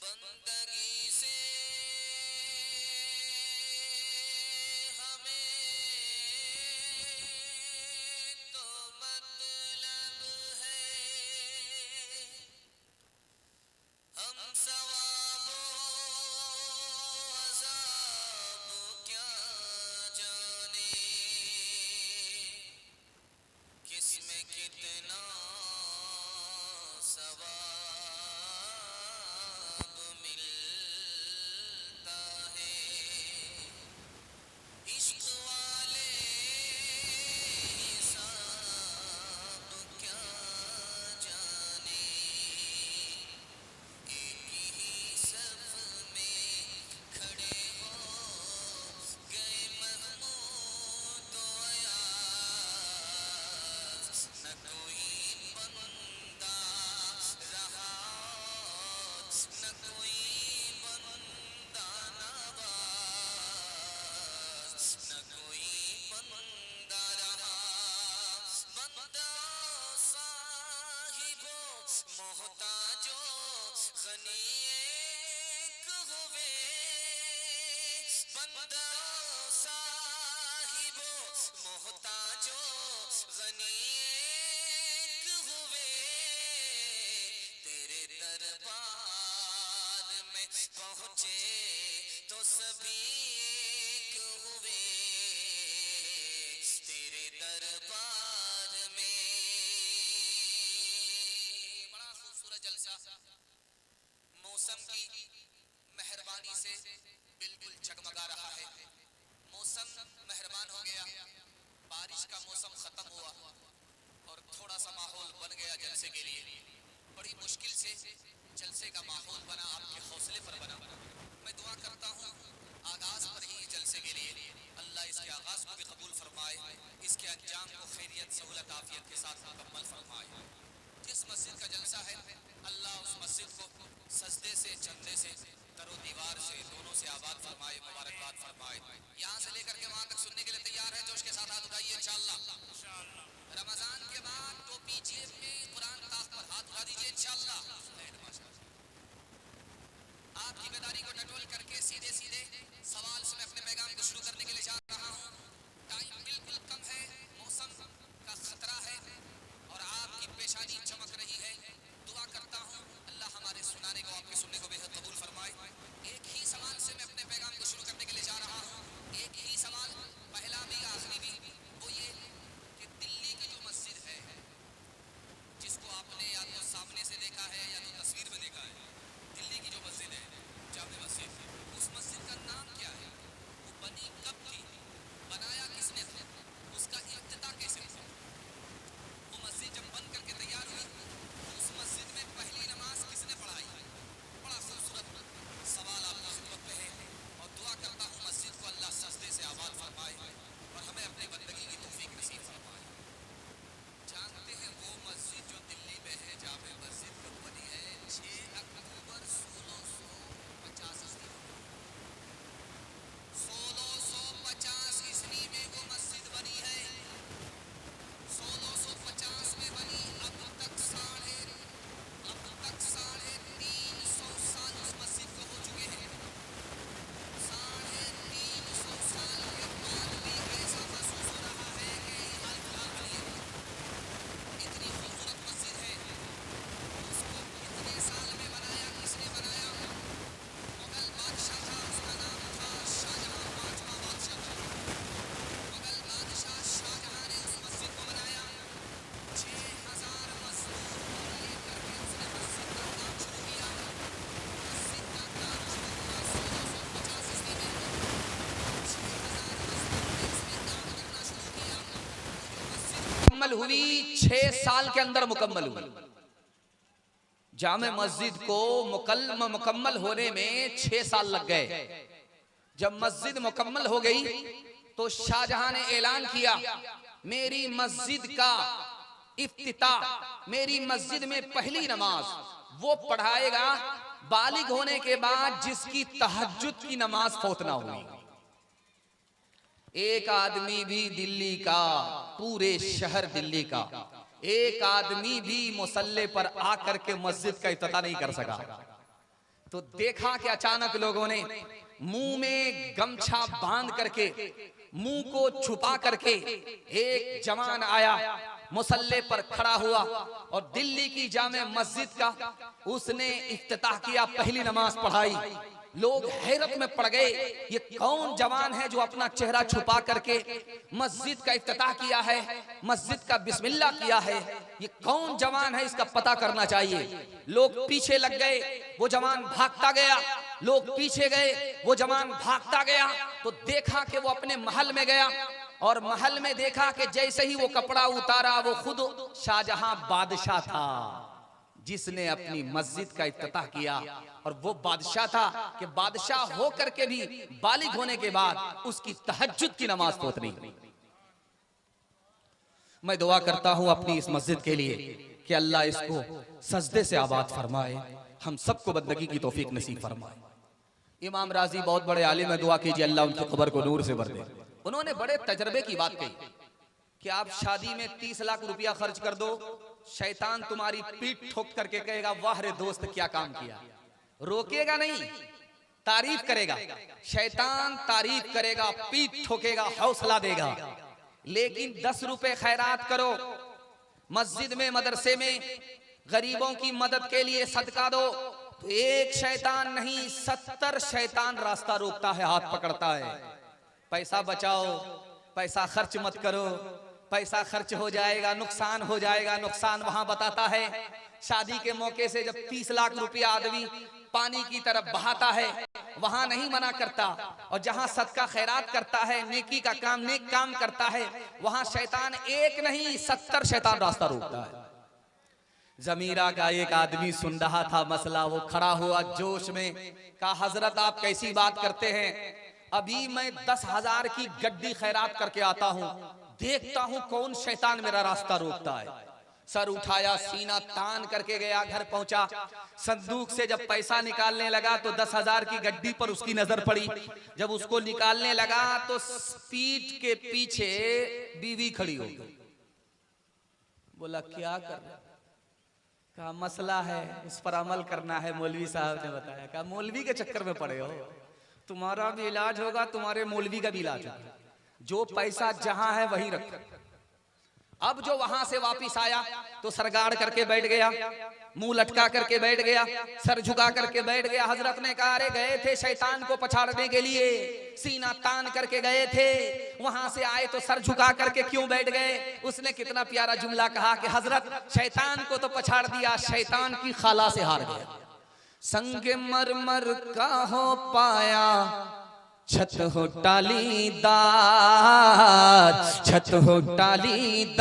बंदगी से हमें तो मतलब है, हम सवाब अज़ाब क्या जाने, किसमें कितना सवाब मिलता है। इश्क वाले हिसाब क्या जाने, एक ही सफ में खड़े हो गए महमूद तो अयाज, न कोई बंदा रहा न कोई बंदा नवाज, न कोई बंदा रहा। बंदा साहिबो मोहताजो गनी एक हुए, बंदा साहिबो मोहताजो गनी एक हुए, तेरे दरबार में पहुँचे तो सभी एक हुए, तेरे दरबार में। बड़ा खूबसूरत जलसा मौसम की मेहरबानी से बिल्कुल जगमगा रहा है। मौसम मेहरबान हो गया, बारिश का मौसम खत्म हुआ और थोड़ा सा माहौल बन गया जलसे के लिए। बड़ी मुश्किल से जलसे का माहौल बना, आपके हौसले पर बना। मैं दुआ करता हूँ आगाज पर ही जलसे के लिए अल्लाह इसके आगाज को भी कबूल फरमाए, इसके अंजाम को खैरियत सहूलत आफियत के साथ मुकम्मल फरमाए। जिस मस्जिद का जलसा है अल्लाह उस मस्जिद को सजदे से चंदे से दरो दीवार से दोनों से आबाद फरमाए, मुबारकबाद फरमाए। यहाँ से लेकर के वहाँ तक सुनने के लिए तैयार है? जोश के साथ हाथ उठाइए इंशाअल्लाह। रमजान के बाद टोपी जेब में, कुरान ताक पर हाथ उठा दीजिए इंशाअल्लाह। आपकी बेदारी को टटोल करके सीधे सीधे सवाल से मैं अपने पैगाम को शुरू करने के लिए जा रहा हूँ। टाइम बिल्कुल कम है, मौसम का खतरा है और आपकी पेशानी चमक रही है। दुआ करता हूँ अल्लाह हमारे सुनाने को, आपके सुनने को बेहद कबूल फरमाए। एक ही सवाल से मैं अपने पैगाम को शुरू करने के लिए जा रहा हूँ। एक ही सवाल, पहला भी आखिरी भी, वो ये कि दिल्ली हुई 6 साल के अंदर मुकम्मल हुई। जामे मस्जिद को मुकम्मल होने में 6 साल लग गए। जब मस्जिद मुकम्मल हो गई तो शाहजहां ने ऐलान किया, मेरी मस्जिद का इफ्तिताह, मेरी मस्जिद में पहली नमाज वो पढ़ाएगा बालिग होने के बाद जिसकी तहज्जुद की नमाज फौत ना हुई। एक आदमी भी दिल्ली का, पूरे शहर दिल्ली का एक आदमी भी मुसल्ले पर आकर के मस्जिद का इफ्तिताह नहीं कर सका। तो देखा कि अचानक लोगों ने मुंह में गमछा बांध करके, मुंह को छुपा करके एक जवान आया, मुसल्ले पर खड़ा हुआ और दिल्ली की जामे मस्जिद का उसने इफ्तिताह किया, पहली नमाज पढ़ाई। लोग हैरत में पड़ गए, ये कौन जवान है जो अपना चेहरा छुपा करके मस्जिद का इफ्तिताह किया है, मस्जिद का बिस्मिल्लाह किया है, ये कौन जवान है, इसका पता करना चाहिए। लोग पीछे लग गए, वो जवान भागता गया, लोग पीछे गए, वो जवान भागता गया। तो देखा कि वो अपने महल में गया और महल में देखा कि जैसे ही वो कपड़ा उतारा वो खुद शाहजहां बादशाह था जिसने अपनी मस्जिद का इफ्तिताह किया। और वो बादशाह था कि बादशाह होकर के भी बालिग होने के बाद उसकी तहज्जुद की नमाज फौत नहीं हुई। मैं दुआ करता हूं अपनी इस मस्जिद के लिए कि अल्लाह इसको सजदे से आबाद फरमाए, हम सबको बंदगी की तौफीक नसीब फरमाए। इमाम राजी बहुत बड़े आलिम है, दुआ कीजिए अल्लाह उनकी कब्र को नूर से भर दे। उन्होंने बड़े तजर्बे की बात कही कि आप शादी में 30 लाख रुपया खर्च कर दो, शैतान तुम्हारी पीठ ठोक करके कहेगा वाह रे दोस्त क्या काम किया। रोकेगा नहीं, तारीफ करेगा। शैतान तारीफ करेगा, पीठ ठोकेगा, हौसला देगा। लेकिन 10 रुपए खैरात करो, मस्जिद में, मदरसे में गरीबों की मदद के लिए सदका दो, तो एक शैतान नहीं 70 शैतान रास्ता रोकता है, हाथ पकड़ता है। पैसा बचाओ, पैसा खर्च मत करो, पैसा खर्च हो जाएगा, नुकसान हो जाएगा। नुकसान वहां बताता है, शादी के मौके से जब 30 लाख रुपया आदमी पानी की तरफ बहाता है वहां नहीं मना करता, और जहां सदका खैरात करता है, नेकी का काम, नेक काम करता है, वहां शैतान एक नहीं 70 शैतान रास्ता रोकता है। जमीरा का एक आदमी सुन रहा था मसला, वो खड़ा हुआ जोश में, कहा हजरत आप कैसी बात करते हैं, अभी मैं 10,000 की गड्डी खैरात करके आता हूं, देखता हूं कौन शैतान मेरा रास्ता रोकता है। सर उठाया, सीना तान करके गया, घर पहुंचा, संदूक से जब पैसा निकालने लगा तो 10,000 की गड्डी पर उसकी नजर पड़ी। जब उसको निकालने लगा तो पीठ के पीछे बीवी खड़ी हो गई। बोला क्या कर रहे? कहा मसला है, उस पर अमल करना है, मौलवी साहब ने बताया। कहा मौलवी के चक्कर में पड़े हो, तुम्हारा भी इलाज होगा, तुम्हारे मौलवी का भी इलाज होगा। जो पैसा जहां है वहीं रखो। अब जो वहां से वापिस आया तो सर गाड़ करके बैठ गया, मुंह लटका करके बैठ गया, सर झुका करके बैठ गया। हजरत ने कहा अरे गए थे शैतान को पछाड़ने के लिए, सीना तान करके गए थे, वहां से आए तो सर झुका करके क्यों बैठ गए? उसने कितना प्यारा जुमला कहा कि हजरत शैतान को तो पछाड़ दिया, शैतान की खाला से हार गया। संग मरमर का हो पाया, छत हो टालीदार, छत हो टालीदार,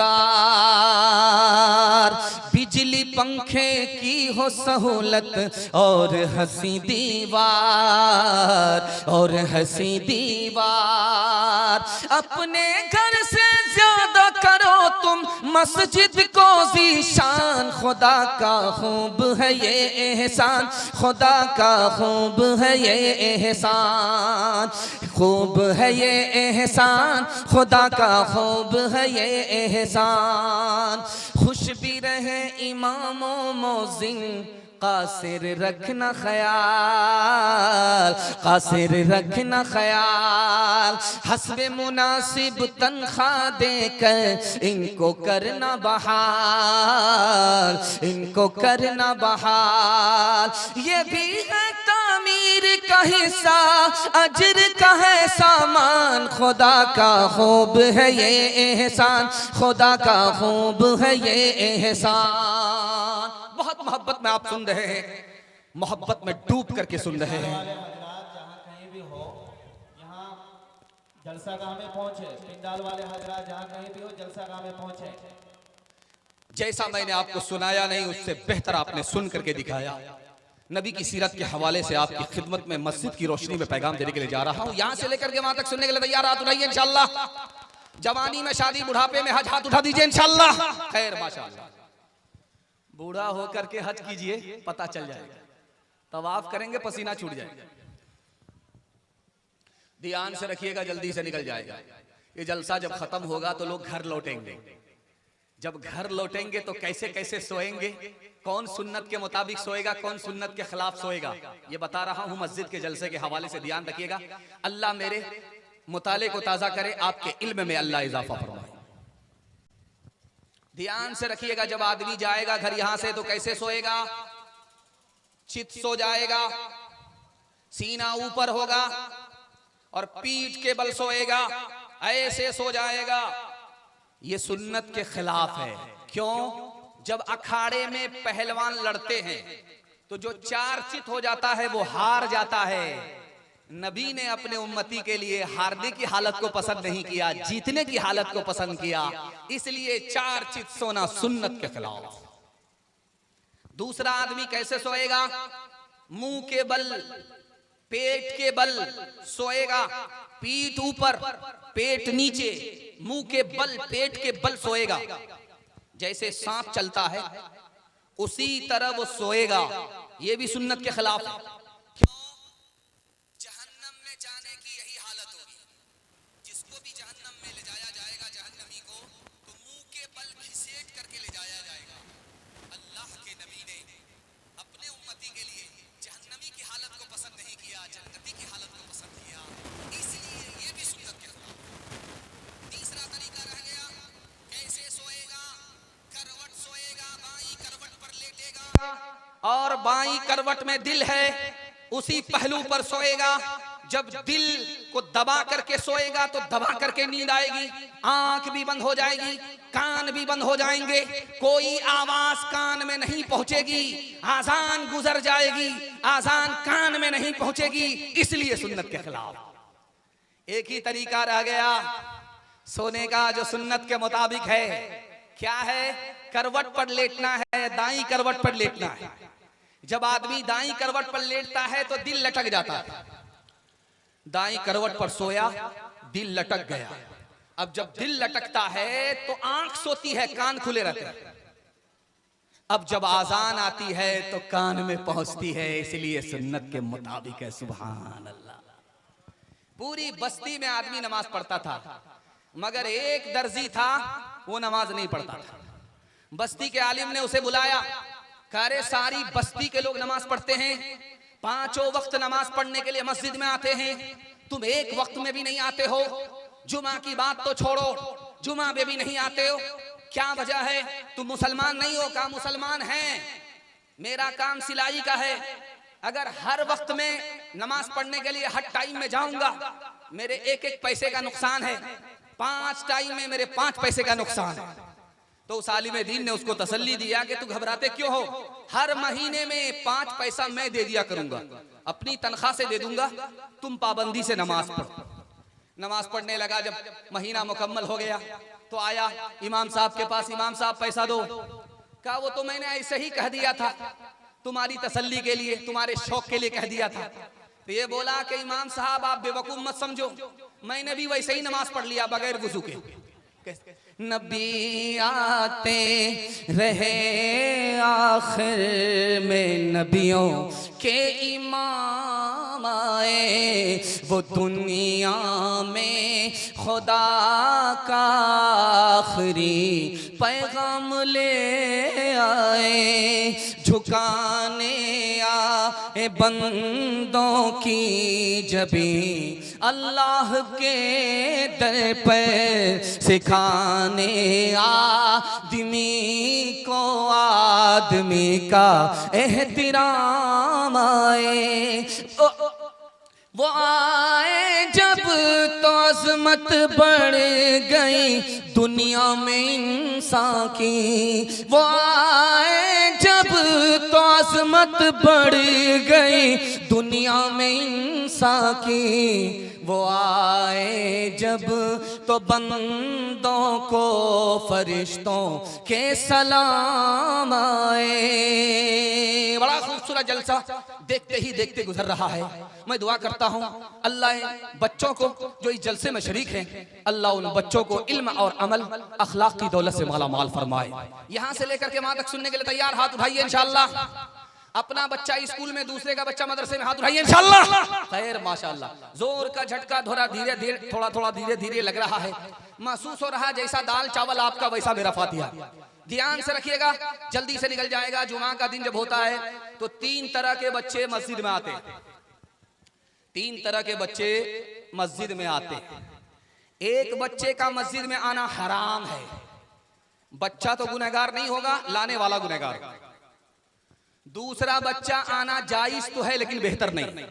बिजली पंखे की हो सहूलत और हंसी दीवार, और हंसी दीवार। अपने घर से ज्यादा करो तुम मस्जिद को ज़ीशान, खुदा का खूब है ये एहसान, खुदा का खूब है ये एहसान, खूब है ये एहसान, खुदा का खूब है ये एहसान। खुश भी रहे इमाम व मौज़िन, कासिर रखना ख्याल, कासिर रखना ख्याल। हस्बे मुनासिब तनख्वाह देकर इनको करना बहाल, इनको करना बहाल। ये भी है तामीर का हिस्सा, अजर का है सामान, खुदा का खूब है ये एहसान, खुदा का खूब है ये एहसान। बहुत मोहब्बत में आप सुन रहे हैं, मोहब्बत में डूब करके सुन रहे हैं। जहाँ कहीं भी हो, यहाँ जलसागाह में पहुंचे, पिंडाल वाले हजरात जहाँ कहीं भी हो जलसागाह में पहुंचे। जैसा मैंने आपको सुनाया नहीं, उससे बेहतर आपने सुन करके दिखाया। नबी की सीरत के हवाले से आपकी खिदमत में मस्जिद की रोशनी में पैगाम देने के लिए जा रहा हूँ। यहाँ से लेकर के वहां तक सुनने के लिए तैयार हाथ उठाइए इंशाल्लाह। जवानी में शादी, बुढ़ापे में हज, हाथ उठा दीजिए इंशाल्लाह। खैर माशाअल्लाह। बूढ़ा होकर के हज कीजिए, पता चल जाएगा। तवाफ करेंगे पसीना छूट जाएगा। ध्यान से रखिएगा, जल्दी से निकल जाएगा। ये जलसा जब खत्म होगा तो लोग घर लौटेंगे। जब घर लौटेंगे तो कैसे कैसे सोएंगे, कौन सुन्नत के मुताबिक सोएगा, कौन सुन्नत के खिलाफ सोएगा, ये बता रहा हूं मस्जिद के जलसे के हवाले से। ध्यान रखिएगा। अल्लाह मेरे मुताले को ताजा करे, आपके इल्म में अल्लाह इजाफा फरमाए। ध्यान से रखिएगा। जब आदमी जाएगा घर यहां से तो कैसे सोएगा? चित सो जाएगा, सीना ऊपर होगा और पीठ के बल सोएगा, ऐसे सो जाएगा। ये सुन्नत के खिलाफ है। क्यों? जब अखाड़े में पहलवान लड़ते हैं तो जो चार चित हो जाता है वो हार जाता है। नबी ने अपने उम्मती के लिए हारने की हालत को पसंद नहीं किया, जीतने की हालत को पसंद किया। इसलिए चार चित सोना सुन्नत के खिलाफ। दूसरा आदमी कैसे सोएगा? मुंह के बल, पेट के बल सोएगा। पीठ ऊपर, पेट नीचे, मुंह के बल, पेट के बल सोएगा। जैसे सांप चलता है उसी तरह वो सोएगा। ये भी सुन्नत के खिलाफ है। क्यों? जहन्नम में जाने की यही हालत होगी। जिसको भी जहन्नम में ले जाया जाएगा, जहन्नमी को, तो मुंह के बल घिसेट करके ले जाया जाएगा। अल्लाह के नबी ने अपने उम्मती के लिए जहन्नमी की हालत को पसंद नहीं किया, जन्नती की हालत को पसंद किया। इसलिए ये भी सुन्नत के खिलाफ। तीसरा तरीका रह गया, कैसे सोएगा? करवट सोएगा, बाईं करवट पर लेटेगा और बाईं करवट में दिल है, उसी पहलू पर सोएगा। जब दिल को दबा करके सोएगा तो दबा करके नींद आएगी, आंख भी बंद हो जाएगी, कान भी बंद हो जाएंगे, कोई आवाज कान में नहीं पहुंचेगी, आजान गुजर जाएगी, आजान कान में नहीं पहुंचेगी। इसलिए सुन्नत के खिलाफ। एक ही तरीका रह गया सोने का जो सुन्नत के मुताबिक है। क्या है? करवट पर लेटना है, दाईं करवट पर लेटना है। जब आदमी दाईं करवट पर लेटता है तो दिल लटक जाता है। दाईं करवट पर सोया, दिल लटक गया। अब जब दिल लटकता है तो आंख सोती है, कान खुले रहते हैं। अब जब आजान आती है तो कान में पहुंचती है। इसलिए सुन्नत के मुताबिक है। सुभान अल्लाह। पूरी बस्ती में आदमी नमाज पढ़ता था, मगर एक दर्जी था वो नमाज नहीं पढ़ता था। बस्ती के आलिम ने उसे बुलाया, कहा रे सारी बस्ती के लोग नमाज पढ़ते हैं, पांचों वक्त नमाज पढ़ने के लिए मस्जिद में आते हैं, तुम एक वक्त में भी नहीं आते हो। जुमा की बात तो छोड़ो, जुमा में भी नहीं आते हो, क्या वजह है? तुम मुसलमान नहीं हो? कहा मुसलमान हैं, मेरा काम सिलाई का है। अगर हर वक्त में नमाज पढ़ने के लिए हर टाइम में जाऊंगा, मेरे एक एक पैसे का नुकसान है। 5 टाइम में मेरे 5 पैसे का नुकसान है। तो उस आलिम दीन ने उसको तसल्ली दिया कि तू घबराते क्यों हो, हर महीने में 5 पैसा मैं दे दिया करूंगा, अपनी तनख्वाह से दे दूंगा, तुम पाबंदी से नमाज पढ़ो। नमाज पढ़ने लगा। जब महीना मुकम्मल हो गया तो आया इमाम साहब के पास, इमाम साहब पैसा दो। कहा वो तो मैंने ऐसे ही कह दिया था, तुम्हारी तसल्ली के लिए, तुम्हारे शौक के लिए कह दिया था। तो ये बोला कि इमाम साहब आप बेवकूफ मत समझो, मैंने भी वैसे ही नमाज पढ़ लिया बगैर वुजू के। नबी आते रहे आखिर में नबियों के इमाम आए, वो दुनिया में खुदा का आखिरी पैगाम ले आए। झुकाने आए बंदों की जबी अल्लाह के दर पर, सिखाने आदमी को आदमी का एहतराम आए। वो आए जब तो अज़मत बढ़ गई दुनिया में इंसान की। वो आए जब तो अज़मत बढ़ गई दुनिया में इंसान की। वो आए जब तो बंदों को फरिश्तों के सलाम आए। बड़ा खूबसूरत जलसा देखते ही देखते गुजर रहा है। मैं दुआ करता हूँ अल्लाह बच्चों को जो इस जलसे में शरीक हैं, अल्लाह उन बच्चों को इल्म और अमल अखलाक की दौलत से माला माल फरमाए। यहाँ से लेकर के वहां तक सुनने के लिए तैयार हाथ उठाइए इंशाअल्लाह। अपना बच्चा स्कूल में, दूसरे का बच्चा मदरसे में, हाथ उठाइए इंशाअल्लाह। खैर माशाअल्लाह। जोर का झटका थोड़ा धीरे धीरे, थोड़ा थोड़ा धीरे धीरे लग रहा है। महसूस हो रहा है जैसा दाल चावल आपका वैसा मेरा फातिहा। ध्यान से रखिएगा, जल्दी से निकल जाएगा। जुमा का दिन जब होता है तो 3 तरह के बच्चे मस्जिद में आते हैं। 3 तरह के बच्चे मस्जिद में आते हैं। एक बच्चे का मस्जिद में आना हराम है। बच्चा तो गुनहगार नहीं होगा, लाने वाला गुनहगार। दूसरा बच्चा आना जायज तो है लेकिन बेहतर नहीं।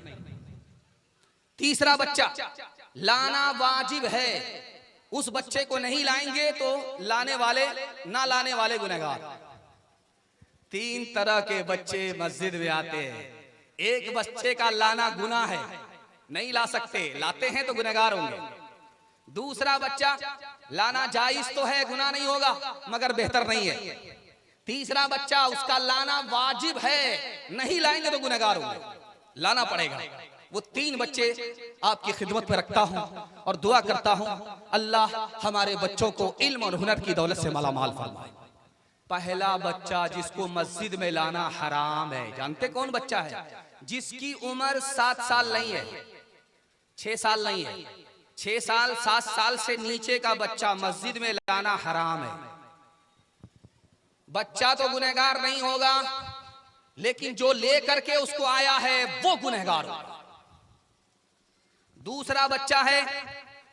तीसरा बच्चा लाना वाजिब है। उस बच्चे को नहीं लाएंगे तो लाने वाले, ना लाने वाले गुनहगार। 3 तरह के बच्चे मस्जिद में आते हैं। एक बच्चे का लाना गुनाह है, नहीं ला सकते, लाते हैं तो गुनहगार होंगे। दूसरा बच्चा लाना जायज तो है, गुनाह नहीं होगा मगर बेहतर नहीं है। तीसरा बच्चा उसका लाना वाजिब है, नहीं लाएंगे तो गुनहगार होंगे, लाना पड़ेगा। वो 3 बच्चे आपकी खिदमत में रखता हूं और दुआ करता हूं अल्लाह हमारे बच्चों को इल्म और हुनर की दौलत से माला माल फरमाए। पहला बच्चा जिसको मस्जिद में लाना हराम है, जानते कौन बच्चा है? जिसकी उम्र 7 साल नहीं है, 6 साल नहीं है। 6 साल 7 साल से नीचे का बच्चा मस्जिद में लाना हराम है। बच्चा तो गुनहगार नहीं होगा लेकिन जो लेकर के उसको आया है वो गुनहगार होगा। दूसरा बच्चा है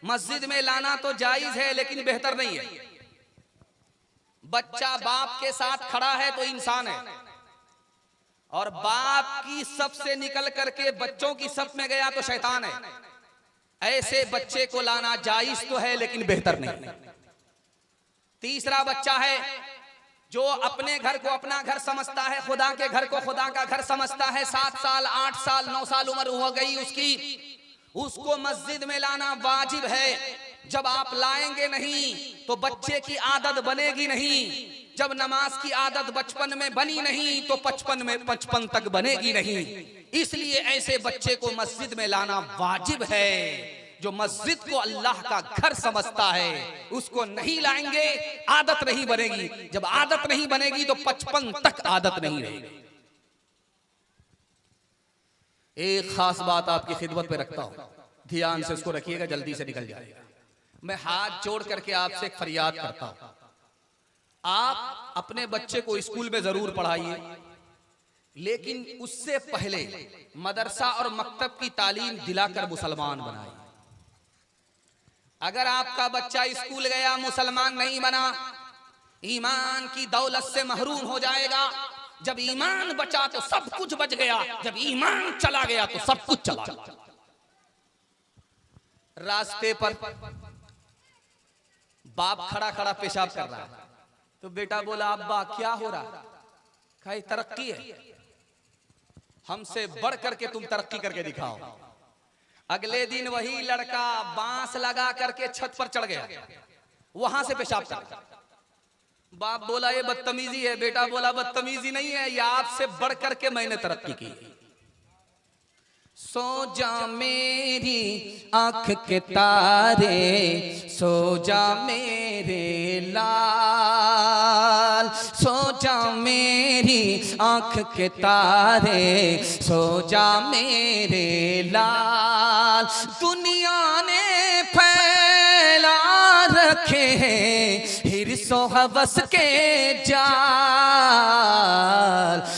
मस्जिद में लाना तो जायज है लेकिन बेहतर नहीं है। बच्चा बाप के साथ खड़ा है तो इंसान है, और बाप की सफ से निकल करके बच्चों की सफ में गया तो शैतान है। ऐसे बच्चे को लाना जायज तो है लेकिन बेहतर नहीं। तीसरा बच्चा है जो अपने घर को अपना घर समझता है, खुदा के घर को खुदा का घर समझता है। 7 साल 8 साल 9 साल उम्र हो गई उसकी, उसको मस्जिद में लाना वाजिब है। जब आप लाएंगे नहीं तो बच्चे की आदत बनेगी नहीं। जब नमाज की आदत बचपन में बनी नहीं तो 55 तक बनेगी नहीं। इसलिए ऐसे बच्चे को मस्जिद में लाना वाजिब है। जो मस्जिद को अल्लाह का घर समझता है उसको नहीं लाएंगे, आदत नहीं बनेगी। जब आदत नहीं बनेगी तो 55 तक आदत नहीं रहेगी। एक खास बात आपकी खिदमत पे रखता हूं, ध्यान से उसको रखिएगा, जल्दी से निकल जाएगा। मैं हाथ जोड़ करके आपसे एक फरियाद करता हूं, आप अपने बच्चे को स्कूल में जरूर पढ़ाइए, लेकिन उससे पहले मदरसा और मकतब की तालीम दिलाकर मुसलमान बनाइए। अगर आपका बच्चा स्कूल गया मुसलमान नहीं बना, ईमान की दौलत से महरूम हो जाएगा। जब ईमान बचा तो सब कुछ बच गया, जब ईमान चला गया तो सब कुछ चला गया। रास्ते पर बाप खड़ा खड़ा पेशाब कर रहा है तो बेटा बोला अब्बा क्या हो रहा? कहा तरक्की है, हमसे बढ़ करके तुम तरक्की करके दिखाओ। अगले दिन वही लड़का बांस लगा करके छत पर चढ़ गया, वहां से पेशाब कर। बाप बोला ये बदतमीजी है। बेटा बोला बदतमीजी नहीं है, ये आपसे बढ़ करके मैंने तरक्की की। सो जा मेरी आंख के तारे, सो जा मेरे लाल, सो जा मेरी आंख के तारे, सो जा मेरे लाल। दुनिया ने फैला रखे हैं हिर्सो हवस के जाल,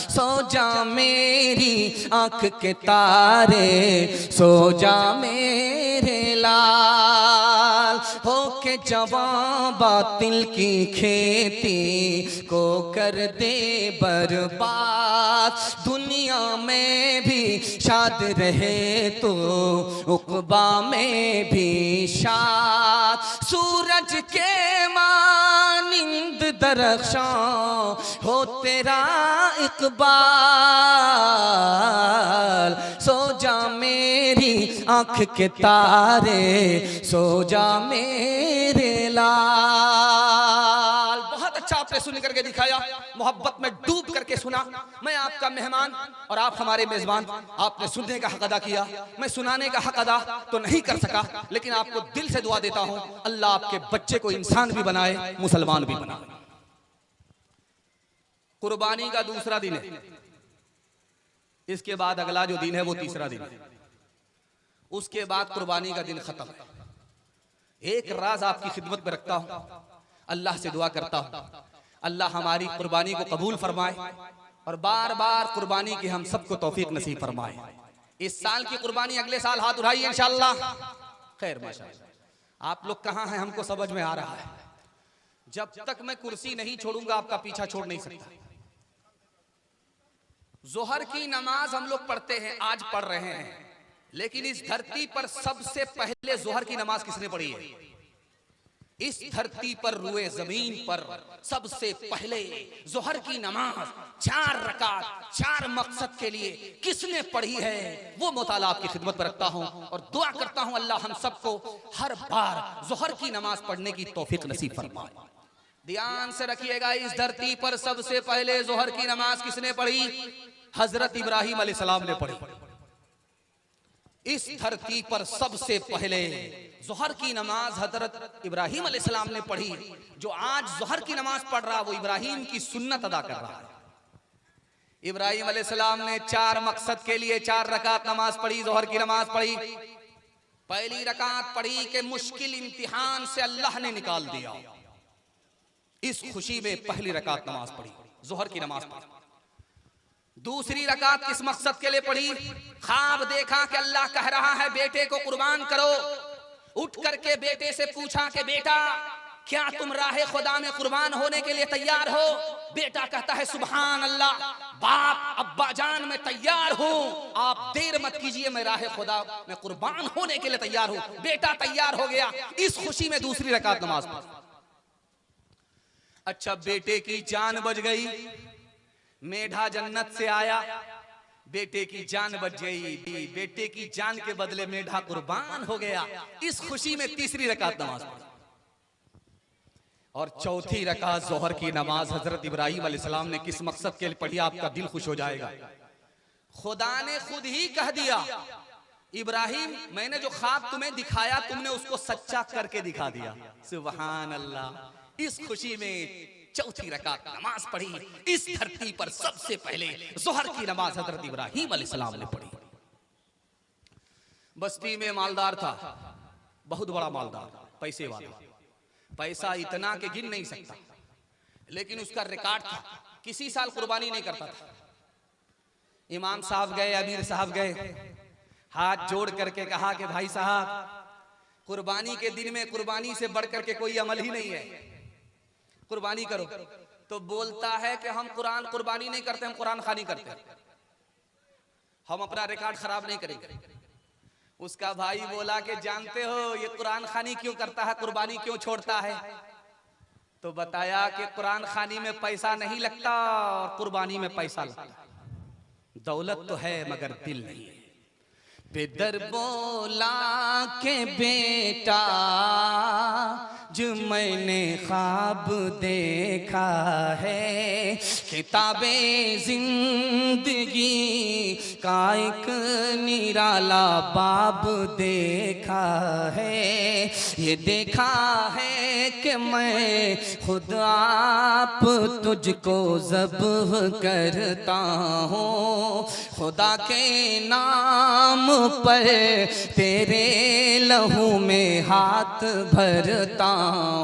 सो जा मेरी आंख के तारे, सो जा मेरे लाल। हो के जवां बातिल की खेती, को कर दे बर्बाद, दुनिया में भी शाद रहे तो उक़बा में भी शाद। सूरज के मानिंद दरख्शां हो तेरा इक़बाल, सो जा मेरी आँख के तारे, सो जा मेरे लाल। बहुत अच्छा आपने सुन करके दिखाया, मोहब्बत में डूब करके सुना। मैं आपका मेहमान और आप हमारे मेजबान। आपने सुनने का हक अदा किया, मैं सुनाने का हक अदा तो नहीं कर सका, लेकिन आपको दिल से दुआ देता हूं, अल्लाह आपके बच्चे को इंसान भी बनाए, मुसलमान भी बनाए। कुर्बानी का दूसरा दिन है, इसके बाद अगला जो दिन है वो तीसरा दिन है, उसके बाद कुर्बानी का दिन खत्म है। एक राज आपकी खिदमत में रखता हूं, अल्लाह से दुआ करता हूं अल्लाह हमारी कुर्बानी को कबूल फरमाए और बार बार कुर्बानी की हम सबको तौफीक नसीब फरमाए। इस साल की कुर्बानी अगले साल हाथ उठाइए इंशाअल्लाह। खैर माशाअल्लाह, आप लोग कहां हैं हमको समझ में आ रहा है। जब तक मैं कुर्सी नहीं छोड़ूंगा आपका पीछा छोड़ नहीं सकता। जोहर की नमाज हम लोग पढ़ते हैं, आज पढ़ रहे हैं, लेकिन इस धरती पर सबसे पहले जोहर की नमाज किसने पढ़ी है? इस धरती पर रुए जमीन पर सबसे पहले जोहर की नमाज 4 रकात 4 मकसद के लिए किसने पढ़ी है, वो मुताला आपकी खिदमत में रखता हूं और दुआ करता हूं अल्लाह हम सबको हर बार जोहर की नमाज पढ़ने की तौफीक नसीब फरमाए। ध्यान से रखिएगा, इस धरती पर सबसे पहले जोहर की नमाज किसने पढ़ी? हजरत इब्राहिम अलैहिस्सलाम ने पढ़ी। इस धरती पर सबसे पहले जोहर की नमाज हजरत इब्राहिम अलैहिस्सलाम ने पढ़ी। जो आज जोहर की नमाज पढ़ रहा वो इब्राहिम की सुन्नत अदा कर रहा है। इब्राहिम अलैहिस्सलाम ने 4 मकसद के लिए 4 रकात नमाज पढ़ी, जोहर की नमाज पढ़ी। पहली रकात पढ़ी कि मुश्किल इम्तिहान से अल्लाह ने निकाल दिया, इस खुशी में पहली रकात नमाज पढ़ी, जोहर की नमाज पढ़ी। दूसरी रकात किस मकसद के लिए पढ़ी? ख्वाब देखा कि अल्लाह कह रहा है बेटे को कुर्बान करो। उठ करके बेटे से पूछा कि बेटा क्या तुम राह खुदा में कुर्बान होने के लिए तैयार हो? बेटा कहता है सुभान अल्लाह, बाप अब्बा जान मैं तैयार हूं, आप देर मत कीजिए, मैं राह खुदा में कुर्बान होने के लिए तैयार हूं। बेटा तैयार हो गया, इस खुशी में दूसरी रकात नमाज पढ़ी। अच्छा, बेटे की जान बच गई, मेढा जन्नत से आया, बेटे की जान बच गई, बेटे की जान के बदले मेढा कुर्बान हो गया, इस खुशी में तीसरी रकात नमाज पढ़ी। और चौथी रकात जोहर की नमाज हजरत इब्राहिम अलैहिस्सलाम ने किस मकसद के लिए पढ़ी? आपका दिल खुश हो जाएगा। खुदा ने खुद ही कह दिया, इब्राहिम मैंने जो ख्वाब तुम्हें दिखाया तुमने उसको सच्चा करके दिखा दिया। सुभान अल्लाह, इस खुशी में चौथी रकात नमाज पढ़ी। इस धरती पर सबसे पहले जोहर की नमाज हजरत इब्राहिम अलैहिस्सलाम ने पढ़ी। बस्ती में मालदार था, बहुत बड़ा मालदार, पैसे वाला, पैसा इतना कि गिन नहीं सकता, लेकिन उसका रिकॉर्ड था, किसी साल कुर्बानी नहीं करता था। इमाम साहब गए, अमीर साहब गए, हाथ जोड़ करके कहा कि भाई साहब कुर्बानी के दिन में कुर्बानी से बढ़कर के कोई अमल ही नहीं है, कुर्बानी करो। तो बोलता है कि हम कुरान कुर्बानी नहीं करते, हम कुरान खानी करते हैं, हम अपना रिकॉर्ड खराब नहीं करेंगे। उसका भाई बोला कि जानते हो ये कुरान खानी क्यों करता है, कुर्बानी क्यों छोड़ता है? तो बताया कि कुरान खानी में पैसा नहीं लगता और कुर्बानी में पैसा लगता है। दौलत तो है मगर दिल नहीं है। बेदर बोला के बेटा जो मैंने ख्वाब देखा है, किताबे जिंदगी का एक निराला बाब देखा है। ये देखा है कि मैं खुद आप तुझको ज़ब्ह करता हूँ, खुदा के नाम पर तेरे लहू में हाथ भरता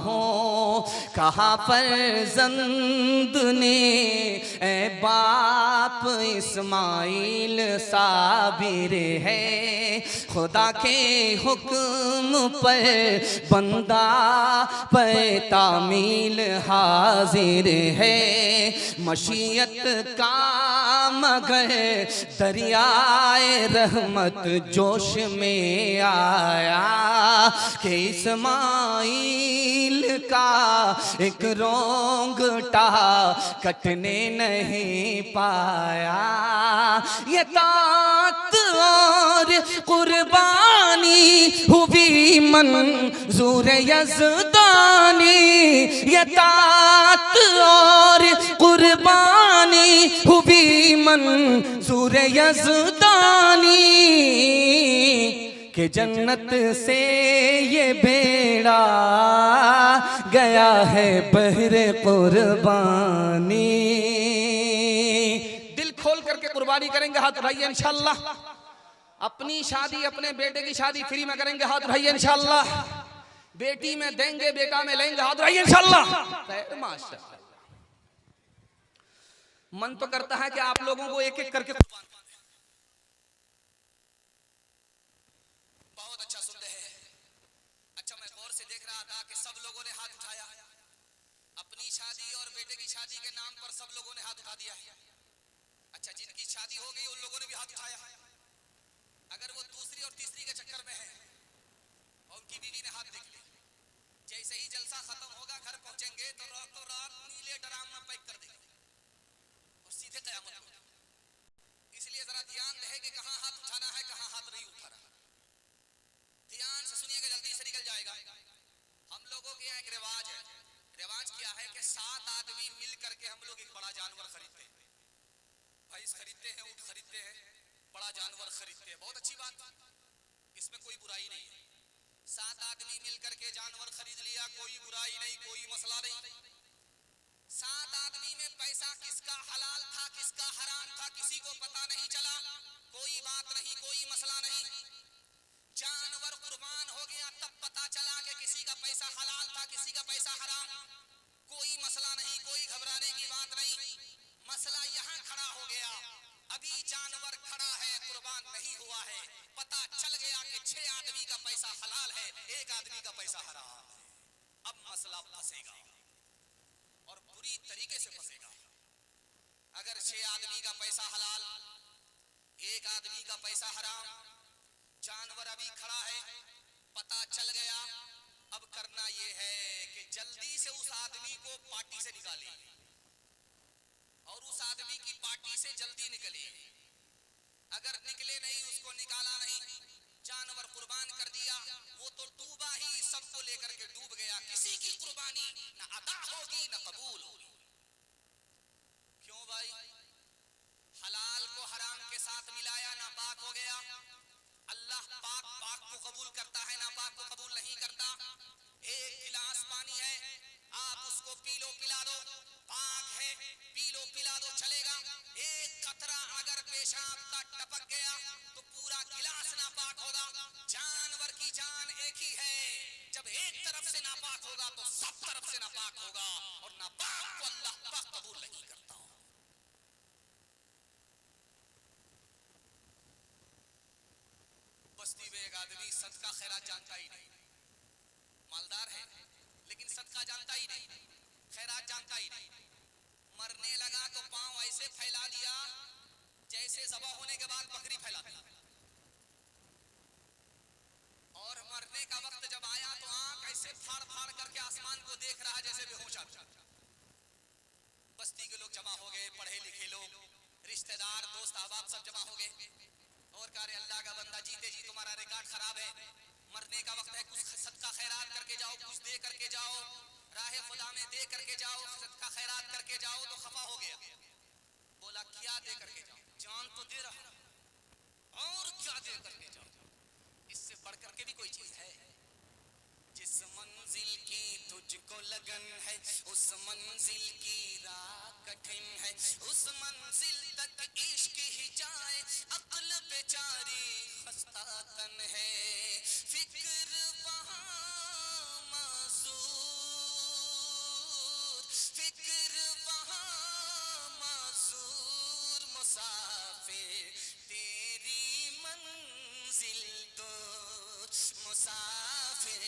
हूँ। कहा फर्जंद ने ए बाप इस्माइल साबिर है, खुदा के हुक्म पर बंदा पे तामील हाजिर है। मशीयत का मगर दरियाए रहमत जोश में आया कि इस्माइल का एक रोंगटा कटने नहीं पाया। ये तात और कुर्बानी हुई मंजूर यज़दानी, ये तात और कुर्बानी हुई मंजूर यज़दानी कि जन्नत से ये बेड़ा गया है बहरे कुर्बानी। दिल खोल करके कुर्बानी करेंगे, हाथ उठाइए इंशाअल्लाह। अपनी शादी, अपने बेटे की शादी फ्री में करेंगे, हाथ उठाइए इंशाअल्लाह। बेटी में देंगे, बेटा में लेंगे, हाथ उठाइए इंशाअल्लाह। माशाअल्लाह। मन तो करता है कि आप लोगों को एक एक करके बहुत अच्छा सुनते हैं। अच्छा, मैं गौर से देख रहा था कि सब लोगों ने हाथ उठाया। अपनी शादी और बेटे की शादी के नाम पर सब लोगों ने हाथ उठा दिया। अच्छा, जिनकी शादी हो गई उन लोगों ने भी हाथ उठाया। अगर वो दूसरी और तीसरी के चक्कर में है और उनकी बीवी ने हाथ देख लिया, जैसे ही जलसा खत्म होगा घर पहुंचेंगे तो रात नीले ड्राम में पैक कर देंगे और सीधे कयामत होगा। इसलिए जरा ध्यान रहे कि कहां हाथ उठाना है, कहां हाथ नहीं उठाना। ध्यान से सुनिएगा, जल्दी से निकल जाएगा। हम लोगों के यहाँ एक रिवाज है। रिवाज क्या है कि 7 आदमी मिल करके हम लोग एक बड़ा जानवर खरीदते हैं। भैंस खरीदते हैं, ऊंट खरीदते हैं, बड़ा जानवर खरीदते हैं। बहुत अच्छी बात, इसमें कोई बुराई नहीं है। 7 आदमी मिल करके जानवर खरीद लिया, कोई बुराई नहीं, कोई मसला नहीं। 7 आदमी में पैसा किसका हलाल था, किसका हराम था, किसी को पता नहीं चला। कोई बात नहीं, कोई मसला नहीं। जानवर कुर्बान हो गया, तब पता चला कि किसी का पैसा हलाल था, किसी का पैसा हराम। कोई मसला नहीं, कोई घबराने की बात नहीं। मसला यहाँ खड़ा हो गया, अभी जानवर खड़ा है, कुर्बान नहीं हुआ है। पता चल गया कि 6 आदमी का पैसा हलाल है, 1 आदमी का पैसा हराम है। अब मसला फंसेगा और बुरी तरीके से फंसेगा। अगर 6 आदमी का पैसा हलाल, 1 आदमी का पैसा हराम, जानवर अभी खड़ा है, पता चल गया। अब करना यह है कि जल्दी से उस आदमी को पार्टी से निकालिए और उस आदमी की पार्टी से जल्दी निकलिए। अगर निकले नहीं, उसको निकाला नहीं, जानवर कुर्बान कर दिया, वो तो डूबा ही, सबको लेकर के डूब गया। किसी की कुर्बानी ना अदा होगी ना कबूल होगी। क्यों भाई? हलाल को हराम के साथ मिलाया, ना पाक हो गया। अल्लाह पाक पाक को कबूल करता है, ना पाक को कबूल नहीं करता। 1 गिलास पानी है, आप उसको पी लो, पिला दो, पाक है, पी लो, पिला दो, चलेगा। 1 कतरा अगर पेशाब का टपक गया तो पूरा गिलास नापाक होगा। जानवर की जान एक ही है, जब एक तरफ से नापाक होगा तो सब तरफ से नापाक होगा, और नापाक को अल्लाह पाक कबूल नहीं करता। बस्ती में एक आदमी सदका खैरात जानता ही नहीं, मालदार है लेकिन सदका जानता ही नहीं, खैरात जानता ही नहीं। मरने लगा तो पांव ऐसे फैला दिया जैसे ज़बा होने के बाद बकरी फैलाती, और मरने का वक्त जब आया तो आंख ऐसे फाड़ फाड़ करके आसमान को देख रहा जैसे बेहोश आदमी। बस्ती के लोग जमा हो गए, पढ़े लिखे लोग, रिश्तेदार, दोस्त अहबाब सब जमा हो गए और कह रहे अल्लाह का बंदा, जीते जी तुम्हारा रिकॉर्ड खराब है, मरने का वक्त है, कुछ सदका खैरात करके जाओ, कुछ दे करके जाओ, राहे खुदा में दे करके जाओ, सदका खैरात करके जाओ। तो खफा हो गया, बोला क्या दे करके जाओ, जान तो दे रहा और क्या दे करके जाओ, इससे बढ़ करके भी कोई चीज है? जिस मंजिल की तुझको लगन है, उस मंजिल की राह कठिन है, उस मंजिल तक इश्क ही जाए, अक्ल बेचारी खस्ता तन है, फिक्र वहाँ मासूम मुसाफिर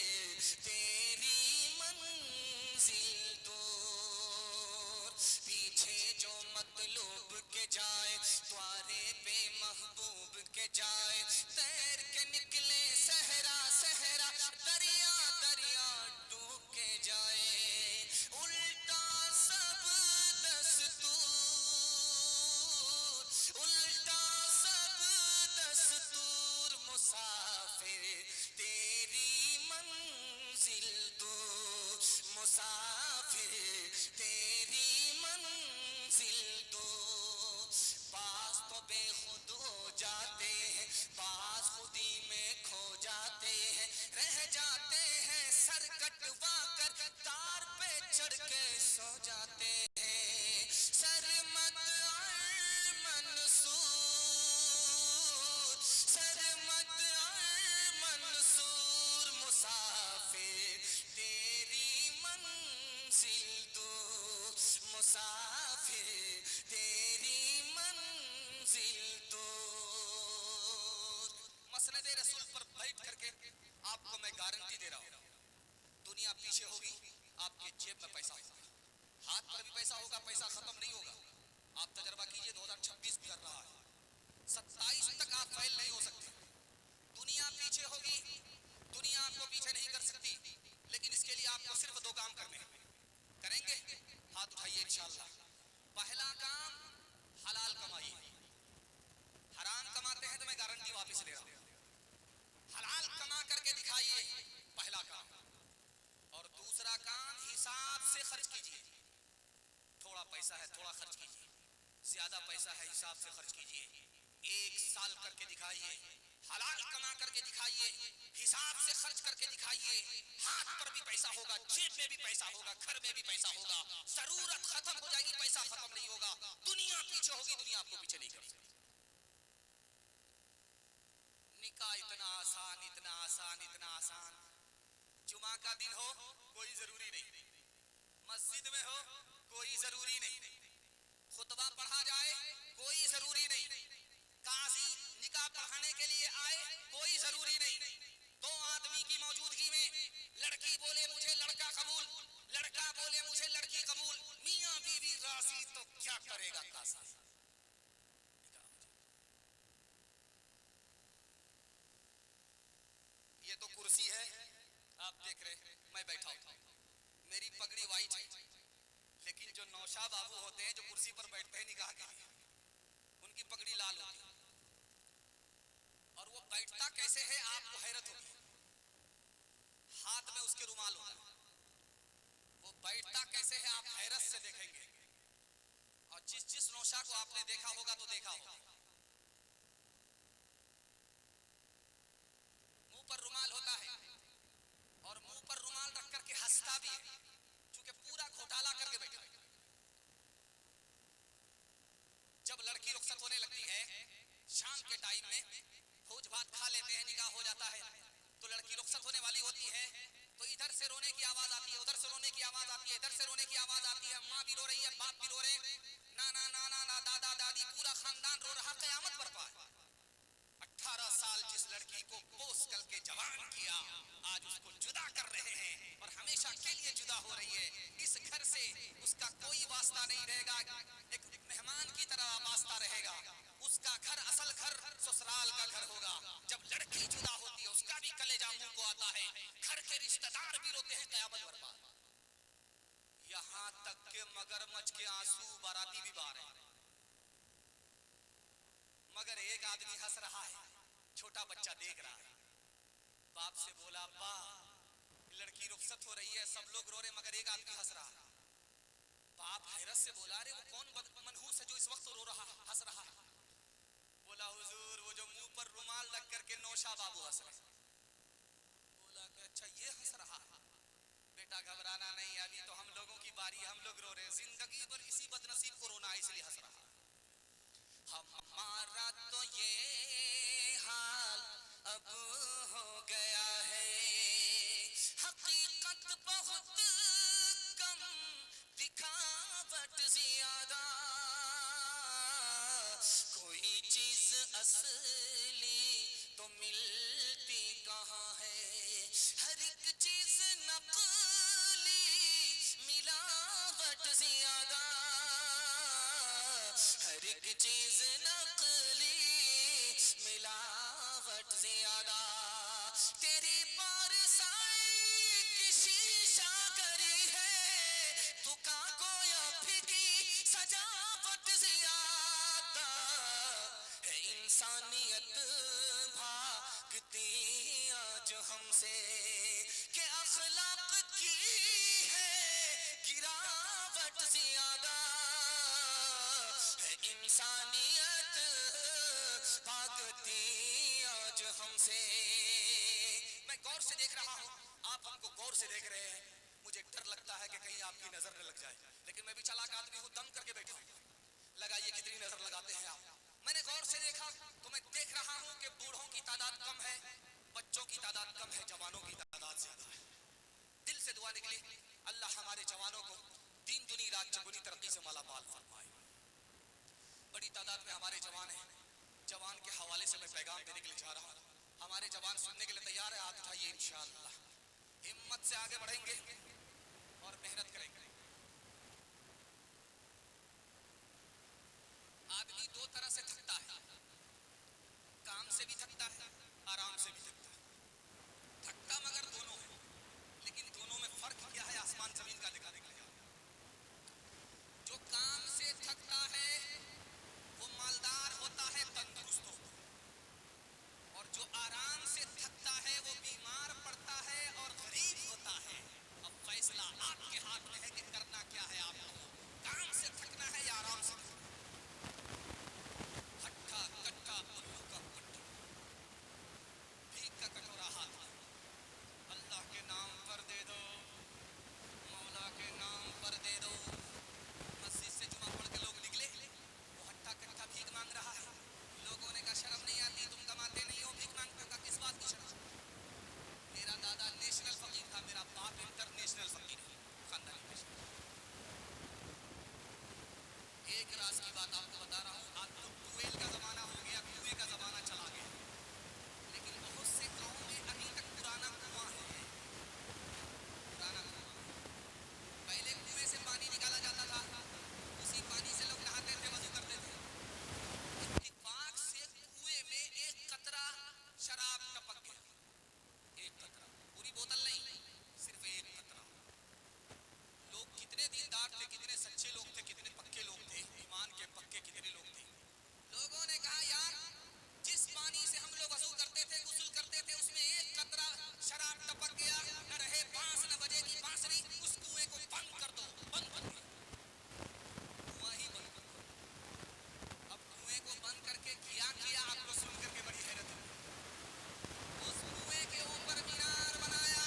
तेरी मंजिल दूर, पीछे जो मतलूब के जाए द्वारे पे महबूब के जाए, तैर के निकले सहरा सहरा दरिया दरिया डूब के जाए, उल्टा सब दस्तूर, उल्टा सब दस्तूर, मुसाफिर तेरी मंजिल दूर, मुसाफिर तेरी मंजिल दूर। बास तो बेखुद हो जाते हैं, बास खुदी में खो जाते हैं, रह जाते हैं सर कटवा कर तार पे चढ़ के सो जाते हैं, सरमद और मंसूर, सरमद और मंसूर, मुसाफिर तेरी मंजिल दूर, मुसाफिर तेरी मंजिल दूर। मसनद रसूल पर बैठ करके आपको मैं गारंटी दे रहा हूं, दुनिया पीछे होगी, आपके जेब में पैसा होगा, हाथ पर भी पैसा होगा, पैसा खत्म नहीं होगा। आप तजर्बा कीजिए, 2026 कर रहा है, 27 तक आप फेल नहीं हो सकते। दुनिया पीछे होगी, दुनिया आपको पीछे नहीं कर सकती, लेकिन इसके लिए आपको सिर्फ दो काम करने हैं। करेंगे? हाथ उठाइए इंशाअल्लाह। पहला काम, हलाल कमाइए। हराम कमाते हैं तो मैं गारंटी वापस ले रहा हूं। हलाल कमा करके दिखाइए, पहला काम। और दूसरा काम, हिसाब से खर्च कीजिए। थोड़ा पैसा है थोड़ा खर्च कीजिए, ज्यादा पैसा है हिसाब से खर्च कीजिए। 1 साल करके दिखाइए, हलाल कमा करके दिखाइए, हिसाब से खर्च करके दिखाइए। हाथ पर भी पैसा होगा, जेब में भी पैसा होगा, घर में भी पैसा होगा, जरूरत खत्म हो जाएगी, पैसा खत्म नहीं होगा। दुनिया पीछे होगी, दुनिया आपको पीछे नहीं कर सकती। निकाह इतना आसान, इतना आसान, इतना आसान। जुमा का दिन हो कोई जरूरी नहीं, मस्जिद में हो कोई जरूरी नहीं, खुतबा पढ़ा जाए कोई जरूरी नहीं, काजी निकाह पढ़ाने के लिए आए कोई जरूरी नहीं। 2 आदमी की मौजूदगी में लड़की बोले मुझे लड़का कबूल, लड़का बोले मुझे लड़की कबूल, मियां बीवी राजी तो क्या करेगा काजी? ये तो कुर्सी है, आप देख रहे, मैं बैठा हूं, मेरी पगड़ी वाइट है, लेकिन जो नौशाद बाबू होते हैं जो कुर्सी पर बैठते हैं निकाह के लिए, उनकी पगड़ी लाल होती है। और वो बैठता कैसे है आपको हैरत होगी, हाथ में उसके रुमाल होता है, वो बैठता कैसे है आप हैरत से देखेंगे। और जिस जिस नौशा को आपने देखा होगा तो देखा होगा, मुंह पर रुमाल होता है और मुंह पर रुमाल रख करके हंसता भी है, क्योंकि पूरा घोटाला करके बैठा है। जब लड़की रुखसत होने लगती है शाम के टाइम में, भोज भात खा लेते हैं, निकाह हो जाता है, तो लड़की रुखसत होने वाली होती है, तो इधर से रोने की आवाज आती है, उधर से रोने की आवाज आती है, इधर से रोने की आवाज आती है, माँ भी रो रही है, बाप भी रो रहे हैं, नाना नाना ना दादा दादी पूरा खानदान रो रहा, कयामत बरपा है। 18 साल जिस लड़की को पोस करके जवान किया, आज उसको जुदा कर रहे हैं और हमेशा के लिए जुदा हो रही है। इस घर से उसका कोई वास्ता नहीं रहेगा, एक मेहमान की तरह वास्ता रहेगा। उसका घर, असल घर ससुराल का घर होगा। जब लड़की जुदा होती है उसका भी कलेजा मुंह को आता है, घर के रिश्तेदार भी रोते हैं, कयामत बरपा। यहां तक के मगरमच्छ के आंसू बाराती भी बार है, मगर एक आदमी हंस रहा है, छोटा बच्चा देख रहा है। बाप से बोला, अब्बा लड़की रुखसत हो रही है, सब लोग रो रहे, मगर एक आदमी हंस रहा है। बाप हैरत से बोला, अरे वो कौन मनहूस है जो इस वक्त रो रहा, हंस रहा है? बोला, हुजूर वो जो मुंह पर रुमाल रख करके नौशा बाबू हंस रहे। बोला कि अच्छा ये हंस रहा है, बेटा घबराना नहीं, अभी तो हम लोगों की बारी, हम लोग रो रहे हैं, जिंदगी भर इसी बदनसीब को रोना है, इसलिए हंस रहा है। हमारा तो ये हाल अब हो गया है, हकीकत बहुत कम, दिखावट ज्यादा, कोई चीज असली तो मिलती कहाँ है, हर एक चीज नकली, मिलावट ज्यादा, तेरी पारसाई की शीशा करी है, तू का गोया फिकी सजावट ज्यादा है। इंसानियत भागती आज हमसे के अखलाक की है गिरावट ज्यादा है। इंसानियत भागती आज हमसे। मैं गौर से देख रहा हूं, आप हमको गौर से देख रहे हैं, मुझे डर लगता है कि कहीं आपकी नजर न लग जाए, लेकिन मैं भी चालाक आदमी हूं, दम करके बैठा हूं। लगाइए कितनी नजर लगाते हैं आप। मैंने गौर से देखा तो मैं देख रहा हूं कि बूढ़ों की तादाद कम है, बच्चों की तादाद कम है, जवानों की तादाद ज्यादा है। दिल से दुआ निकली, अल्लाह हमारे जवानों को दिन दुनी रात चौगुनी तरक्की से माला माल फरमाए। बड़ी तादाद में हमारे जवान हैं। जवान के हवाले से मैं पैगाम देने के लिए जा रहा हूं। हमारे जवान सुनने के लिए तैयार है, हाथ उठाइए। इंशाअल्लाह हिम्मत से आगे बढ़ेंगे और मेहनत करेंगे। आदमी दो तरह से थकता है, काम से भी थकता है, आराम से भी थकता है। थकता मगर दोनों है, लेकिन दोनों में फर्क क्या है आसमान जमीन का दिखाने के लिए। जो काम से थकता है वो मालदार होता है, तंदुरुस्त होता है, और जो आराम से थकता है वो बीमार पड़ता है और गरीब होता है। अब फैसला आपके हाथ में है कि करना क्या है आपको, काम से थकना है या आराम से। हट्ठा कट्ठा उल्लू का पट्टा, भीख का कटोरा हाथ में, अल्लाह के नाम पर दे दो, मौला के नाम पर दे दो। मस्जिद से जुमा पढ़ के लोग निकले, वो हट्ठा कट्ठा भीख मांग रहा है। लोगों ने कहा शर्म नहीं आती, तुम कमाते नहीं हो, भीख मांगते हो, किस बात की शर्म। मेरा दादा नेशनल फकीर था, मेरा बाप इंटरनेशनल फकीर है, खानदानी पेशा। एक राज की बात आपको बता रहा हूँ, आज तो ट्यूबवेल का जमाना हो गया, कुएं का जमाना चला गया, लेकिन बहुत से गाँव में अभी तक पुराना कुआं है। पुराना कुआं, पहले कुएं से पानी निकाला जाता था, उसी पानी से लोग नहाते थे, वजू करते थे। इत्तेफाक से कुएं में एक कतरा शराब टपक गया, एक कतरा, पूरी बोतल नहीं, सिर्फ एक कतरा। लोग कितने दीनदार थे, कितने सच्चे लोग थे, कितने पक्के लोग थे, ईमान के पक्के कितने लोग थे। लोगों ने कहा यार जिस पानी से हम लोग वजू करते थे, गुस्ल करते थे, उसमें एक कतरा शराब टपक गया, न रहे बांस न बजेगी बांसुरी, उस कुएं को बंद कर दो। बंद कर दिया, कुआं ही बंद कर दो। अब कुएं को बंद करके किया आपको सुन करके बड़ी हैरत है। उस कुएं के ऊपर मीनार बनाया।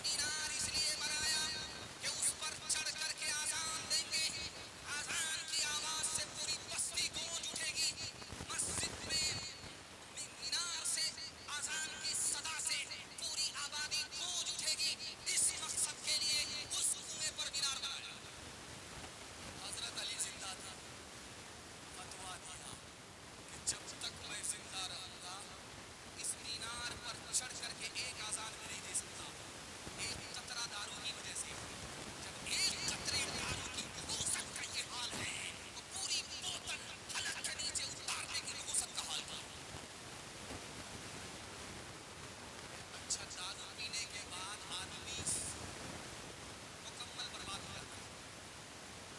मीनार इसलिए बनाया कि उस पर चढ़ करके आजान देंगे, आजान की आवाज से पूरी बस्ती गूंज उठेगी। मस्जिद में मीनार से आजान की सदा से पूरी आबादी गूंज उठेगी। इस मकसद के लिए उस कुएं पर मीनार बनाया। हजरत अली जिंदा था, फतवा दिया कि जब तक मैं जिंदा रहूंगा इस मीनार पर चढ़ करके एक आजान भी नहीं दे सकता। एक कतरा दारू की वजह से, जब एक कतरे दारू की नहुसत का ये हाल है, तो पूरी बोतल हलक के नीचे उतारने की नहुसत का हाल था। अच्छा, दारू पीने के बाद आदमी मुकम्मल बर्बाद हो जाता है,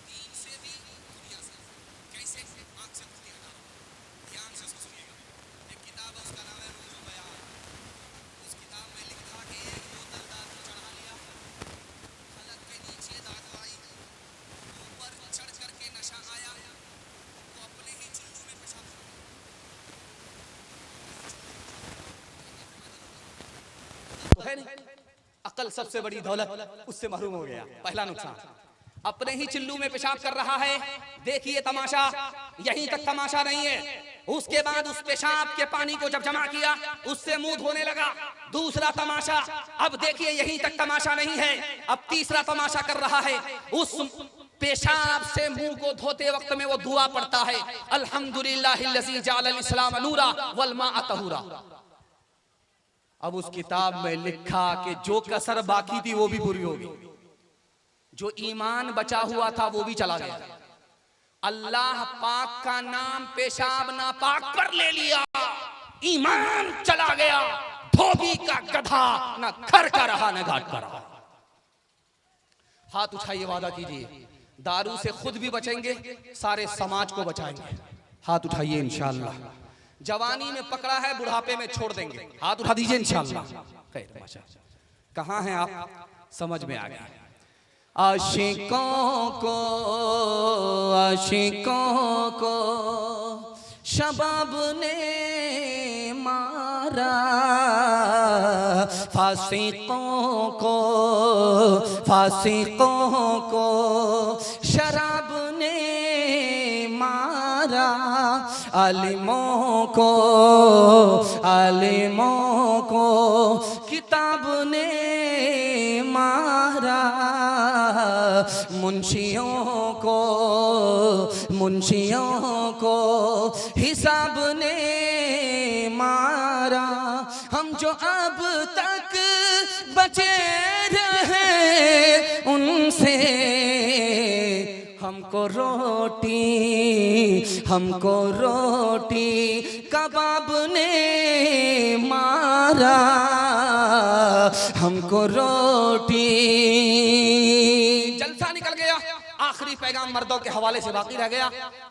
दीन से भी दुनिया से। कैसे? आंख से कुछ हटा, ध्यान से उसको सुनिएगा। एक किताब है, उसका नाम है रूहुल बयान। उस किताब में लिखा कि एक बोतल दारू चढ़ा लिया, हलक के नीचे दारू आई, ऊपर चढ़ करके नशा आया, वो अपने ही चुल्लू में पेशाब कर दिया। तो है नहीं, अकल सबसे बड़ी दौलत, उससे महरूम हो गया। पहला नुकसान, अपने ही चिल्लू में पेशाब कर रहा है। देखिए तमाशा, यहीं तक तमाशा नहीं है। उसके बाद उस पेशाब के पानी को जब जमा किया, उससे मुंह धोने लगा। दूसरा तमाशा, अब देखिए यहीं तक तमाशा नहीं है, अब तीसरा तमाशा कर रहा है। उस पेशाब से मुंह को धोते वक्त में वो दुआ पढ़ता है, अल्हम्दुलिल्लाहिल्लज़ी जअलल इस्लाम नूरा वल माअ तहूरा। अब उस किताब में लिखा कि जो कसर बाकी थी वो भी पूरी होगी, जो ईमान बचा हुआ था वो भी चला गया। अल्लाह पाक का नाम पेशाब नापाक पर ले लिया, ईमान चला गया, धोबी का गधा न घर का रहा न घाट का रहा। हाथ उठाइए, वादा कीजिए दारू से खुद भी बचेंगे, सारे समाज को बचाएंगे। हाथ उठाइए इंशाअल्लाह। जवानी में पकड़ा है, बुढ़ापे में छोड़ देंगे। हाथ उठा दीजिए इंशाअल्लाह। खैर माशाअल्लाह। कहाँ हैं आप, समझ में आ गया। आशिकों को शबाब ने मारा, फासिकों को शराब ने मारा, आलिमों को किताब ने मारा, मुंशियों को हिसाब ने मारा। हम जो अब तक बचे रहे उनसे, हमको रोटी कबाब ने मारा, हमको रोटी। जलसा निकल गया। आखिरी पैगाम मर्दों के हवाले से बाकी रह गया,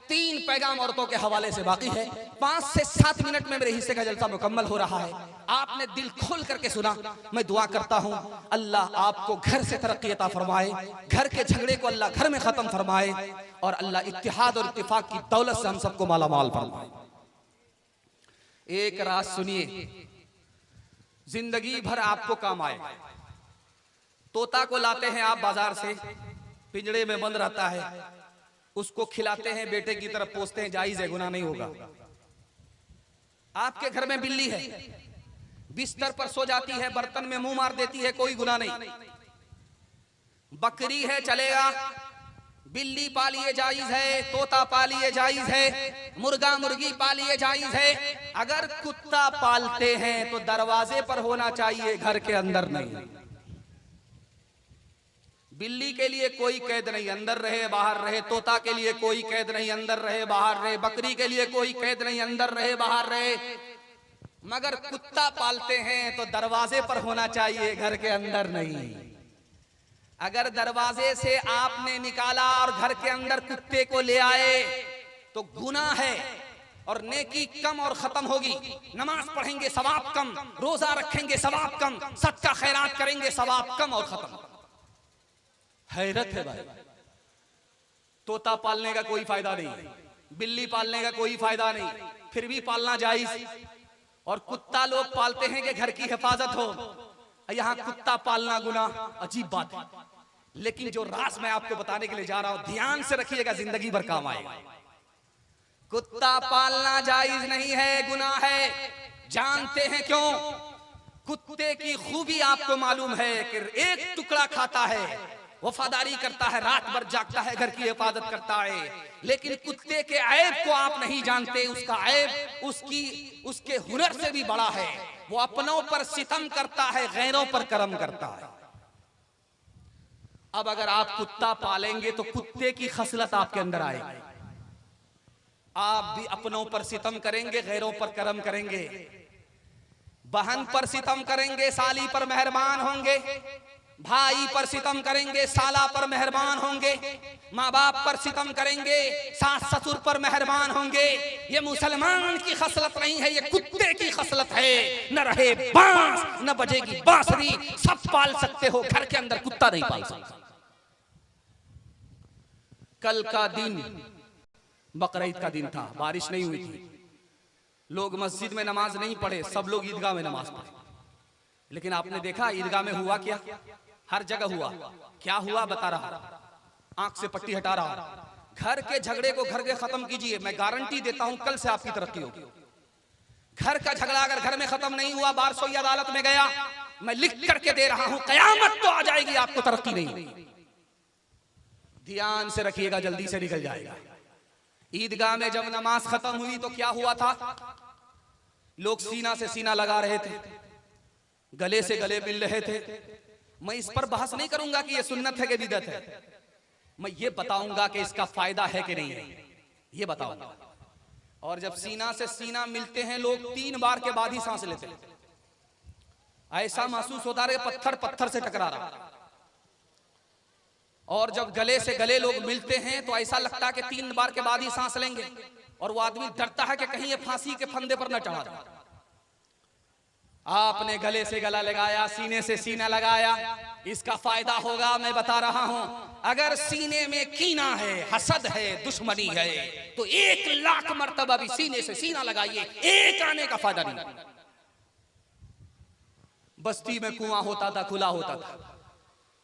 3 पैगाम औरतों के हवाले से बाकी है। 5 से 7 मिनट में मेरे हिस्से का जलसा मुकम्मल हो रहा है। आपने दिल खोल करके सुना। मैं दुआ करता हूँ अल्लाह आपको घर से तरक्की अता फरमाए, घर के झगड़े को अल्लाह घर में खत्म फरमाए, और अल्लाह इत्तिहाद और इत्तिफाक की दौलत से हम सबको माला माल फरमाए। एक रात सुनिए, जिंदगी भर आपको काम आएगा। तोता को लाते हैं आप बाजार से, पिंजड़े में बंद रहता है, उसको खिलाते हैं, बेटे की तरफ पोसते हैं, जायज है, गुनाह नहीं होगा। आपके घर में बिल्ली है, बिस्तर पर सो जाती है, बर्तन में मुंह मार देती है, कोई गुनाह नहीं। बकरी है, चलेगा। बिल्ली पालिए जायज है, तोता पालिए जायज है, मुर्गा मुर्गी पालिए जायज है। अगर कुत्ता पालते हैं तो दरवाजे पर होना चाहिए, घर के अंदर नहीं। बिल्ली के लिए कोई कैद नहीं, अंदर रहे बाहर रहे। तोता के लिए कोई कैद नहीं, अंदर रहे बाहर रहे। बकरी के लिए कोई कैद नहीं, अंदर रहे बाहर रहे। मगर कुत्ता पालते हैं तो दरवाजे पर होना चाहिए, घर के अंदर नहीं। अगर दरवाजे से आपने निकाला और घर के अंदर कुत्ते को ले आए तो गुनाह है और नेकी कम और खत्म होगी। नमाज पढ़ेंगे सवाब कम, रोजा रखेंगे सवाब कम, सदका खैरात करेंगे सवाब कम और खत्म। हैरत है भाई, तोता पालने का कोई फायदा नहीं, बिल्ली पालने का कोई फायदा नहीं, फिर भी पालना जायज। और कुत्ता लोग पालते हैं कि घर की हिफाजत हो, यहाँ कुत्ता पालना गुनाह, अजीब बात है। लेकिन जो राज मैं आपको बताने के लिए जा रहा हूं, ध्यान से रखिएगा, जिंदगी भर काम आएगा। कुत्ता पालना जायज नहीं है, गुनाह है। जानते हैं क्यों? कुत्ते की खूबी आपको मालूम है कि एक टुकड़ा खाता है, वफादारी करता है, रात भर जागता है, घर की हिफाजत करता है। लेकिन कुत्ते के ऐब को आप नहीं जानते। उसका ऐब उसके हुनर से भी बड़ा है। वो अपनों पर सितम करता है, गैरों पर करम करता है। अब अगर आप कुत्ता पालेंगे तो कुत्ते की खसलत आपके अंदर आएगी। आप भी अपनों पर सितम करेंगे, गैरों पर करम करेंगे। बहन पर सितम करेंगे, साली पर मेहरबान होंगे। भाई पर सितम करेंगे, साला पर मेहरबान होंगे। माँ बाप पर सितम करेंगे, सास ससुर पर मेहरबान होंगे। ये मुसलमान की खसलत नहीं है, ये कुत्ते की खसलत है। न रहे बांस न बजेगी बांसुरी, सब पाल सकते हो, घर के अंदर कुत्ता नहीं पाल सकते। कल का दिन बकरीद का दिन था, बारिश नहीं हुई थी, लोग मस्जिद में नमाज नहीं पढ़े, सब लोग ईदगाह में नमाज पढ़े। लेकिन आपने देखा ईदगाह में हुआ क्या? हर जगह हुआ। क्या हुआ बता रहा, आंख से पट्टी हटा रहा। घर के झगड़े को घर के खत्म कीजिए, मैं गारंटी देता हूं कल से आपकी तरक्की होगी। घर का झगड़ा अगर घर में खत्म नहीं हुआ, बार सोई अदालत में गया, मैं लिख करके दे रहा हूं, कयामत तो आ जाएगी, आपको तरक्की नहीं। ध्यान से रखिएगा, जल्दी से निकल जाएगा। ईदगाह में जब नमाज खत्म हुई तो क्या हुआ था? लोग सीना से सीना लगा रहे थे, गले से गले मिल रहे थे। मैं इस पर बहस नहीं करूंगा कि ये सुन्नत है कि बिदअत है, मैं ये बताऊंगा कि इसका फायदा है कि नहीं है, ये बताऊंगा। और जब सीना से सीना मिलते हैं लोग 3 बार के बाद ही सांस लेते हैं। ऐसा महसूस होता है पत्थर पत्थर से टकरा रहा। और जब गले से गले लोग मिलते हैं तो ऐसा लगता है कि 3 बार के बाद ही सांस लेंगे, और वो आदमी डरता है कि कहीं ये फांसी के फंदे पर न चढ़ा जाए। आपने गले से गला लगाया, सीने से सीना लगाया, इसका फायदा होगा। मैं बता रहा हूं, अगर सीने में कीना है, हसद है, दुश्मनी है, तो 1 लाख मर्तबा भी सीने से सीना लगाइए, एक आने का फायदा नहीं। बस्ती में कुआं होता था, खुला होता था,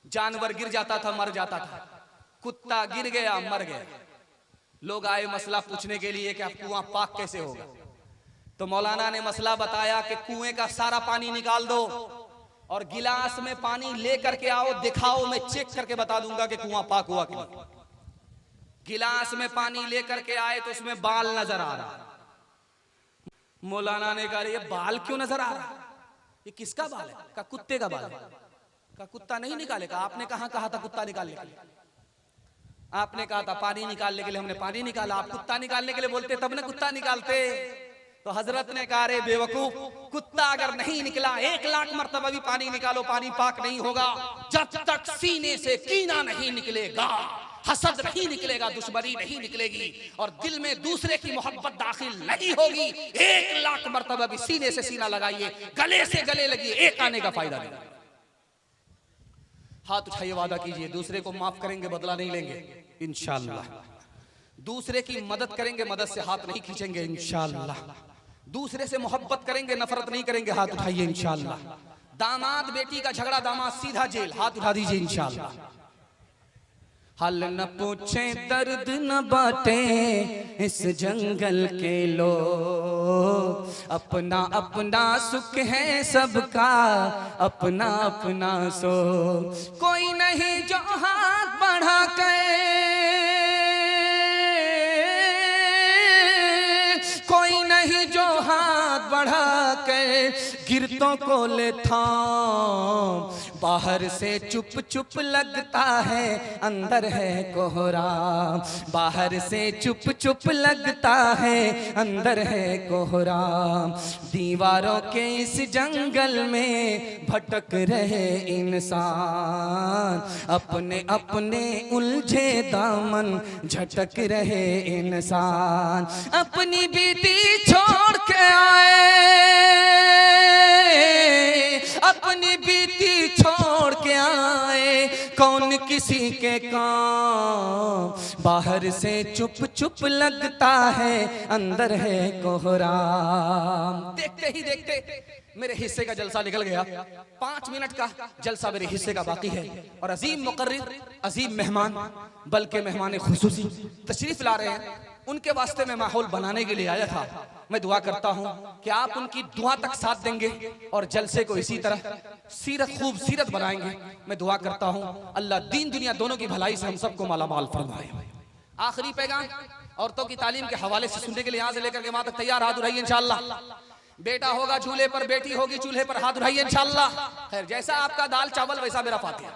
जानवर गिर जाता था, मर जाता था। कुत्ता गिर गया, मर गया। लोग आए मसला पूछने के लिए कि अब कुआं पाक कैसे होगा। तो मौलाना ने मसला बताया कि कुएं का सारा पानी निकाल दो और गिलास में पानी लेकर के आओ, दिखाओ, मैं चेक करके बता दूंगा कि कुआं पाक हुआ कि नहीं। गिलास में पानी लेकर के आए तो उसमें बाल नजर आ रहा। मौलाना ने कहा ये बाल क्यों नजर आ रहा, ये किसका बाल है? का कुत्ते का बाल है। का कुत्ता नहीं निकालेगा। आपने कहा था कुत्ता निकालने के लिए? आपने कहा था पानी निकालने के लिए, हमने पानी निकाला। आप कुत्ता निकालने के लिए बोलते तब ना कुत्ता निकालते। तो हजरत ने कहा रे बेवकूफ, कुत्ता अगर नहीं निकला 1 लाख मर्तबा भी पानी निकालो, पानी पाक नहीं होगा। जब तक सीने से कीना नहीं निकलेगा, हसद नहीं निकलेगा, दुश्मनी नहीं निकलेगी, और दिल में दूसरे की मोहब्बत दाखिल नहीं होगी। 1 लाख मर्तबा भी सीने से सीना लगाइए, गले से गले लगिए, एक आने का फायदा नहीं। हाथ उठाइए, वादा कीजिए दूसरे को माफ करेंगे, बदला नहीं लेंगे इंशाअल्लाह। दूसरे की मदद करेंगे, मदद से हाथ नहीं खींचेंगे इंशाअल्लाह। दूसरे से मोहब्बत करेंगे, नफरत नहीं करेंगे। हाथ उठाइए इंशाअल्लाह। दामाद बेटी का झगड़ा, दामाद सीधा जेल, हाथ उठा दीजिए इंशाअल्लाह। हाल न पूछे, दर्द न बांटे इस जंगल के लोग, अपना अपना सुख है सबका, अपना अपना सो। कोई नहीं जो हाथ बढ़ा के, कोई नहीं जो हाथ बढ़ा के गिरतों को ले थाम। बाहर से चुप चुप लगता है, अंदर है कोहराम। बाहर से चुप चुप लगता है, अंदर है कोहराम। दीवारों के इस जंगल में भटक रहे इंसान, अपने अपने उलझे दामन झटक रहे इंसान। अपनी बीती छोड़ के आए, अपनी बीती छोड़ के आए, कौन किसी के काम। बाहर से चुप चुप लगता है, अंदर है कोहराम। देखते ही देखते मेरे हिस्से का जलसा निकल गया। 5 मिनट का जलसा मेरे हिस्से का बाकी है, और अजीम मुकर्रिर, अजीम मेहमान, बल्कि मेहमान खुसूसी तशरीफ ला रहे हैं। उनके वास्ते में माहौल बनाने के लिए आया था। मैं दुआ करता हूं कि आप उनकी दुआ तक साथ देंगे और जलसे को इसी तरह खूब सीरत बनाएंगे। मैं दुआ करता हूं अल्लाह दीन दुनिया दोनों की भलाई से हम सबको मालामाल फरमाए। आखिरी पैगाम औरतों की तालीम के हवाले से सुनने के लिए यहाँ से लेकर के वहां तक तैयार, हाथ उठाइए इंशाअल्लाह। बेटा होगा झूले पर, बेटी होगी चूल्हे पर, हाथ उठाइए इंशाअल्लाह। खैर, जैसा आपका दाल चावल वैसा मेरा फातिहा।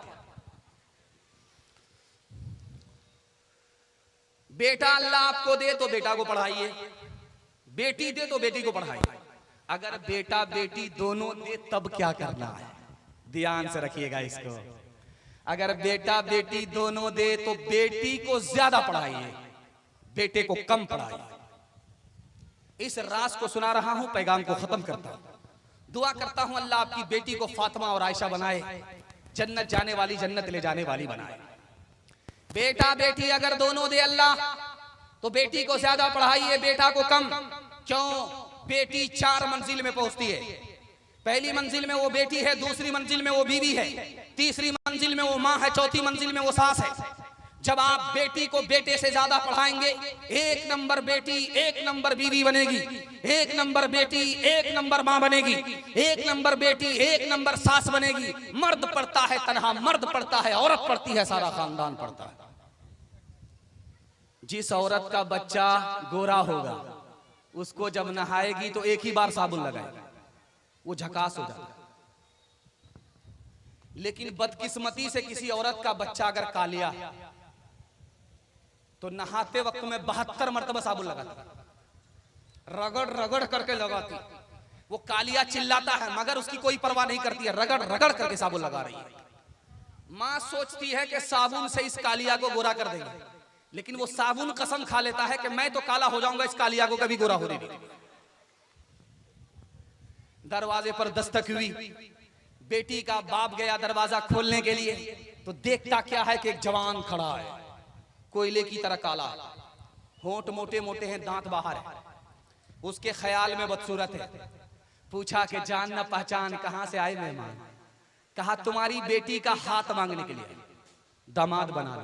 बेटा अल्लाह आपको दे तो बेटा को पढ़ाइए, बेटी दे तो बेटी को पढ़ाइए। अगर बेटा बेटी दोनों दे तब क्या करना है, ध्यान से रखिएगा इसको। अगर बेटा बेटी दोनों दे तो बेटी को ज्यादा पढ़ाइए, बेटे को कम पढ़ाइए। इस राज को सुना रहा हूं, पैगाम को खत्म करता हूं। दुआ करता हूं अल्लाह आपकी बेटी को फातिमा और आयशा बनाए, जन्नत जाने वाली, जन्नत ले जाने वाली बनाए। बेटा बेटी अगर दोनों दे अल्लाह तो बेटी को ज्यादा पढ़ाइए, बेटा को कम। क्यों? बेटी 4 मंजिल में पहुंचती है। पहली मंजिल में वो बेटी है, दूसरी मंजिल में वो बीवी है, तीसरी मंजिल में वो माँ है, चौथी मंजिल में वो सास है। जब आप बेटी को बेटे से ज्यादा पढ़ाएंगे, 1 नंबर बेटी 1 नंबर बीवी बनेगी, 1 नंबर बेटी 1 नंबर माँ बनेगी, 1 नंबर बेटी 1 नंबर सास बनेगी। मर्द पढ़ता है तन्हा, मर्द पढ़ता है, औरत पढ़ती है सारा खानदान पढ़ता है। जिस औरत का बच्चा गोरा होगा उसको जब नहाएगी तो एक ही बार साबुन लगाएगी, वो झकास हो जाएगा। लेकिन बदकिस्मती से किसी औरत का बच्चा अगर कालिया तो नहाते वक्त में 72 मरतबा साबुन लगाता, रगड़ रगड़ करके लगाती। वो कालिया चिल्लाता है मगर उसकी कोई परवाह नहीं करती है, रगड़ रगड़ करके साबुन लगा रही है। माँ सोचती है कि साबुन से इस कालिया को गोरा कर देंगे, लेकिन वो साबुन कसम खा लेता है कि मैं तो काला हो जाऊंगा, इस कालिया को कभी गोरा होने नहीं। दरवाजे पर दस्तक हुई, बेटी का बाप गया दरवाजा खोलने के लिए, तो देखता क्या है कि एक जवान खड़ा है, कोयले की तरह काला, होंठ मोटे मोटे हैं, दांत बाहर है। उसके ख्याल में बदसूरत है। पूछा कि जान न पहचान, कहां से आए मेहमान? कहा तुम्हारी बेटी का हाथ मांगने के लिए, दामाद बना लो।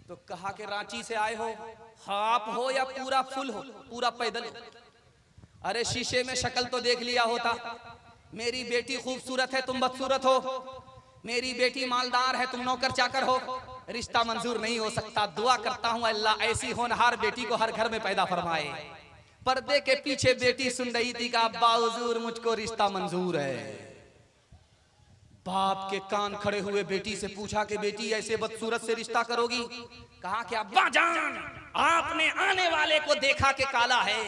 तो कहा कि रांची से आए हो, हाफ हो या पूरा फुल हो, पूरा पैदल हो? अरे शीशे में शक्ल तो देख लिया होता, मेरी बेटी खूबसूरत है, तुम बदसूरत हो। मेरी बेटी मालदार है, तुम नौकर चाकर हो। रिश्ता मंजूर नहीं हो सकता। दुआ करता हूं अल्लाह ऐसी होनहार बेटी को हर घर में पैदा फरमाए। पर्दे के पीछे बेटी सुन रही थी कि अब्बा हुजूर मुझको रिश्ता मंजूर है। बाप के कान खड़े हुए बेटी से पूछा कि बेटी ऐसे बदसूरत से रिश्ता करोगी? कहा कि अब्बा जान, आपने आने वाले को देखा कि काला है,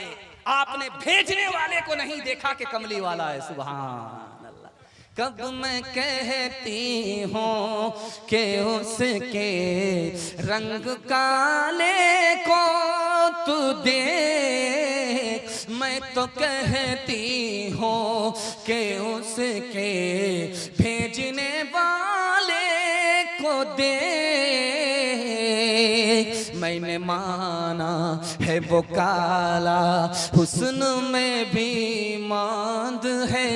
आपने भेजने वाले को नहीं देखा कि कमली वाला है। सुभान अल्लाह। कब मैं कहती हूँ कि उसके रंग काले को तू देख, मैं तो कहती हूँ कि उसके भेजने वाले को देख। मैंने माना है वो काला, हुस्न में भी मांद है,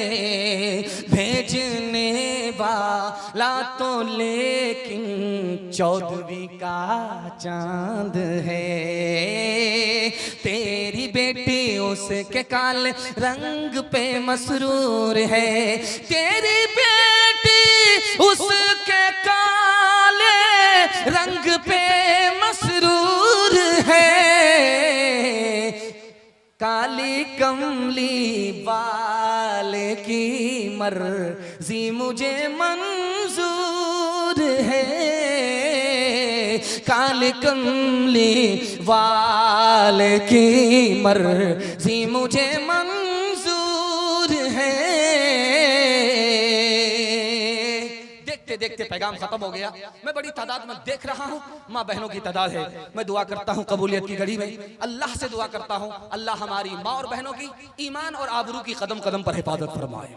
भेजने वाला तो लेकिन 14वीं का चांद है। तेरी बेटी उसके काले रंग पे मसरूर है, तेरी बेटी उसके काले रंग पे मसरूर है। काली कमली वाले की मर्जी मुझे मंजूर है, काली कमली वाले की मर्जी मुझे मंजूर है। देखते देखते पैगाम खत्म हो गया। मैं बड़ी तादाद में देख रहा हूँ, माँ बहनों की तादाद है। मैं दुआ करता हूँ कबूलियत की घड़ी में अल्लाह से दुआ करता हूँ, अल्लाह हमारी माँ और बहनों की ईमान और आबरू की कदम कदम पर हिफाजत फरमाए।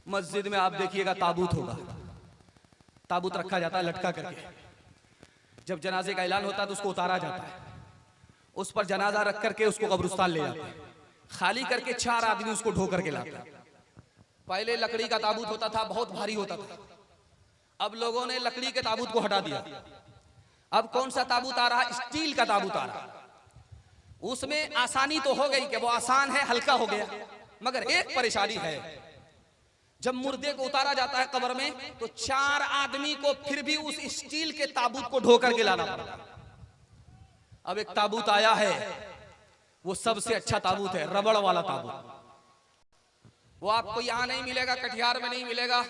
मस्जिद में आप देखिएगा ताबूत होगा, ताबूत रखा जाता है लटका करके। जब जनाजे का ऐलान होता है तो उसको उतारा जाता है, उस पर जनाजा रख करके उसको कब्रिस्तान ले जाते हैं, खाली करके 4 आदमी उसको ढो करके लाते हैं। पहले लकड़ी का ताबूत होता था, बहुत भारी होता था। अब लोगों ने लकड़ी के ताबूत को हटा दिया। अब कौन सा ताबूत आ रहा है? स्टील का ताबूत आ रहा है। उसमें आसानी तो हो गई कि वो आसान है, हल्का हो गया, मगर एक परेशानी है। जब मुर्दे को उतारा जाता है कब्र में तो 4 आदमी को फिर भी उस स्टील के ताबूत को ढो करके लाना पड़ता है। अब एक ताबूत आया है, वो सबसे अच्छा ताबूत है, रबड़ वाला ताबूत। वो आपको यहां नहीं मिलेगा, कटिहार में नहीं मिलेगा,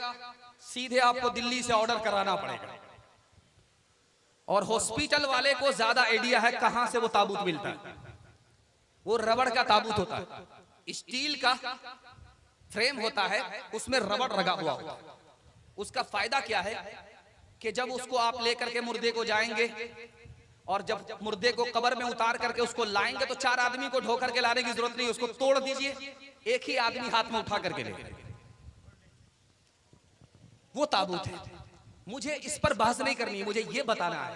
सीधे आपको दिल्ली से ऑर्डर कराना पड़ेगा। और हॉस्पिटल वाले को ज्यादा आइडिया है कहां से वो ताबूत मिलता है। वो रबड़ का ताबूत होता है, स्टील का फ्रेम होता है, उसमें रबड़ लगा हुआ होता है। उसका फायदा क्या है कि जब उसको आप लेकर के मुर्दे को जाएंगे और जब मुर्दे को कब्र में उतार करके उसको लाएंगे तो 4 आदमी को ढो करके लाने की जरूरत नहीं, उसको तोड़ दीजिए, एक ही आदमी हाथ में उठा करके ले। वो ताबूत है। मुझे इस पर बहस नहीं करनी है, मुझे ये बताना है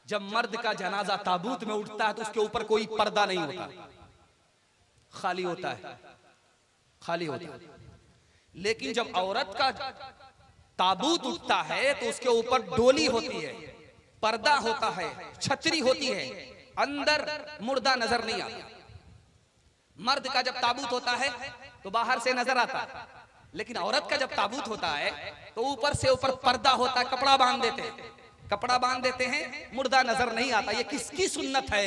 जब मर्द का जनाजा ताबूत में उठता है तो उसके ऊपर कोई पर्दा नहीं होता, खाली होता है, खाली होता है। लेकिन जब औरत का ताबूत उठता है तो उसके ऊपर डोली होती है, पर्दा होता है, छतरी होती है, अंदर मुर्दा नजर नहीं आता। मर्द का जब ताबूत होता है तो बाहर से नजर आता है, लेकिन औरत का जब ताबूत होता है तो ऊपर से ऊपर पर्दा होता है, कपड़ा बांध देते हैं, कपड़ा बांध देते हैं, मुर्दा नजर नहीं आता। ये किसकी सुन्नत है?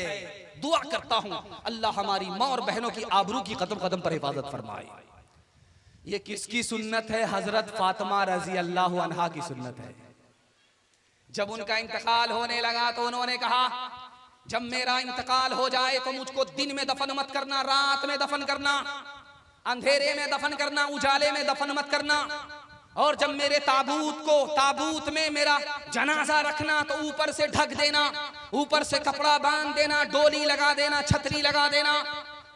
दुआ करता हूं अल्लाह हमारी माँ और बहनों की आबरू की कदम कदम पर हिफाजत फरमाए। ये किसकी सुन्नत है? हजरत फातिमा रजी अल्लाह अन्हा की सुन्नत है। जब उनका इंतकाल होने लगा तो उन्होंने कहा, जब मेरा इंतकाल हो जाए तो मुझको दिन में दफन मत करना, रात में दफन करना, अंधेरे में दफन करना, उजाले में दफन मत करना। और जब मेरे ताबूत में मेरा जनाजा रखना तो ऊपर से ढक देना, ऊपर से कपड़ा बांध देना, डोली लगा देना, छतरी लगा देना,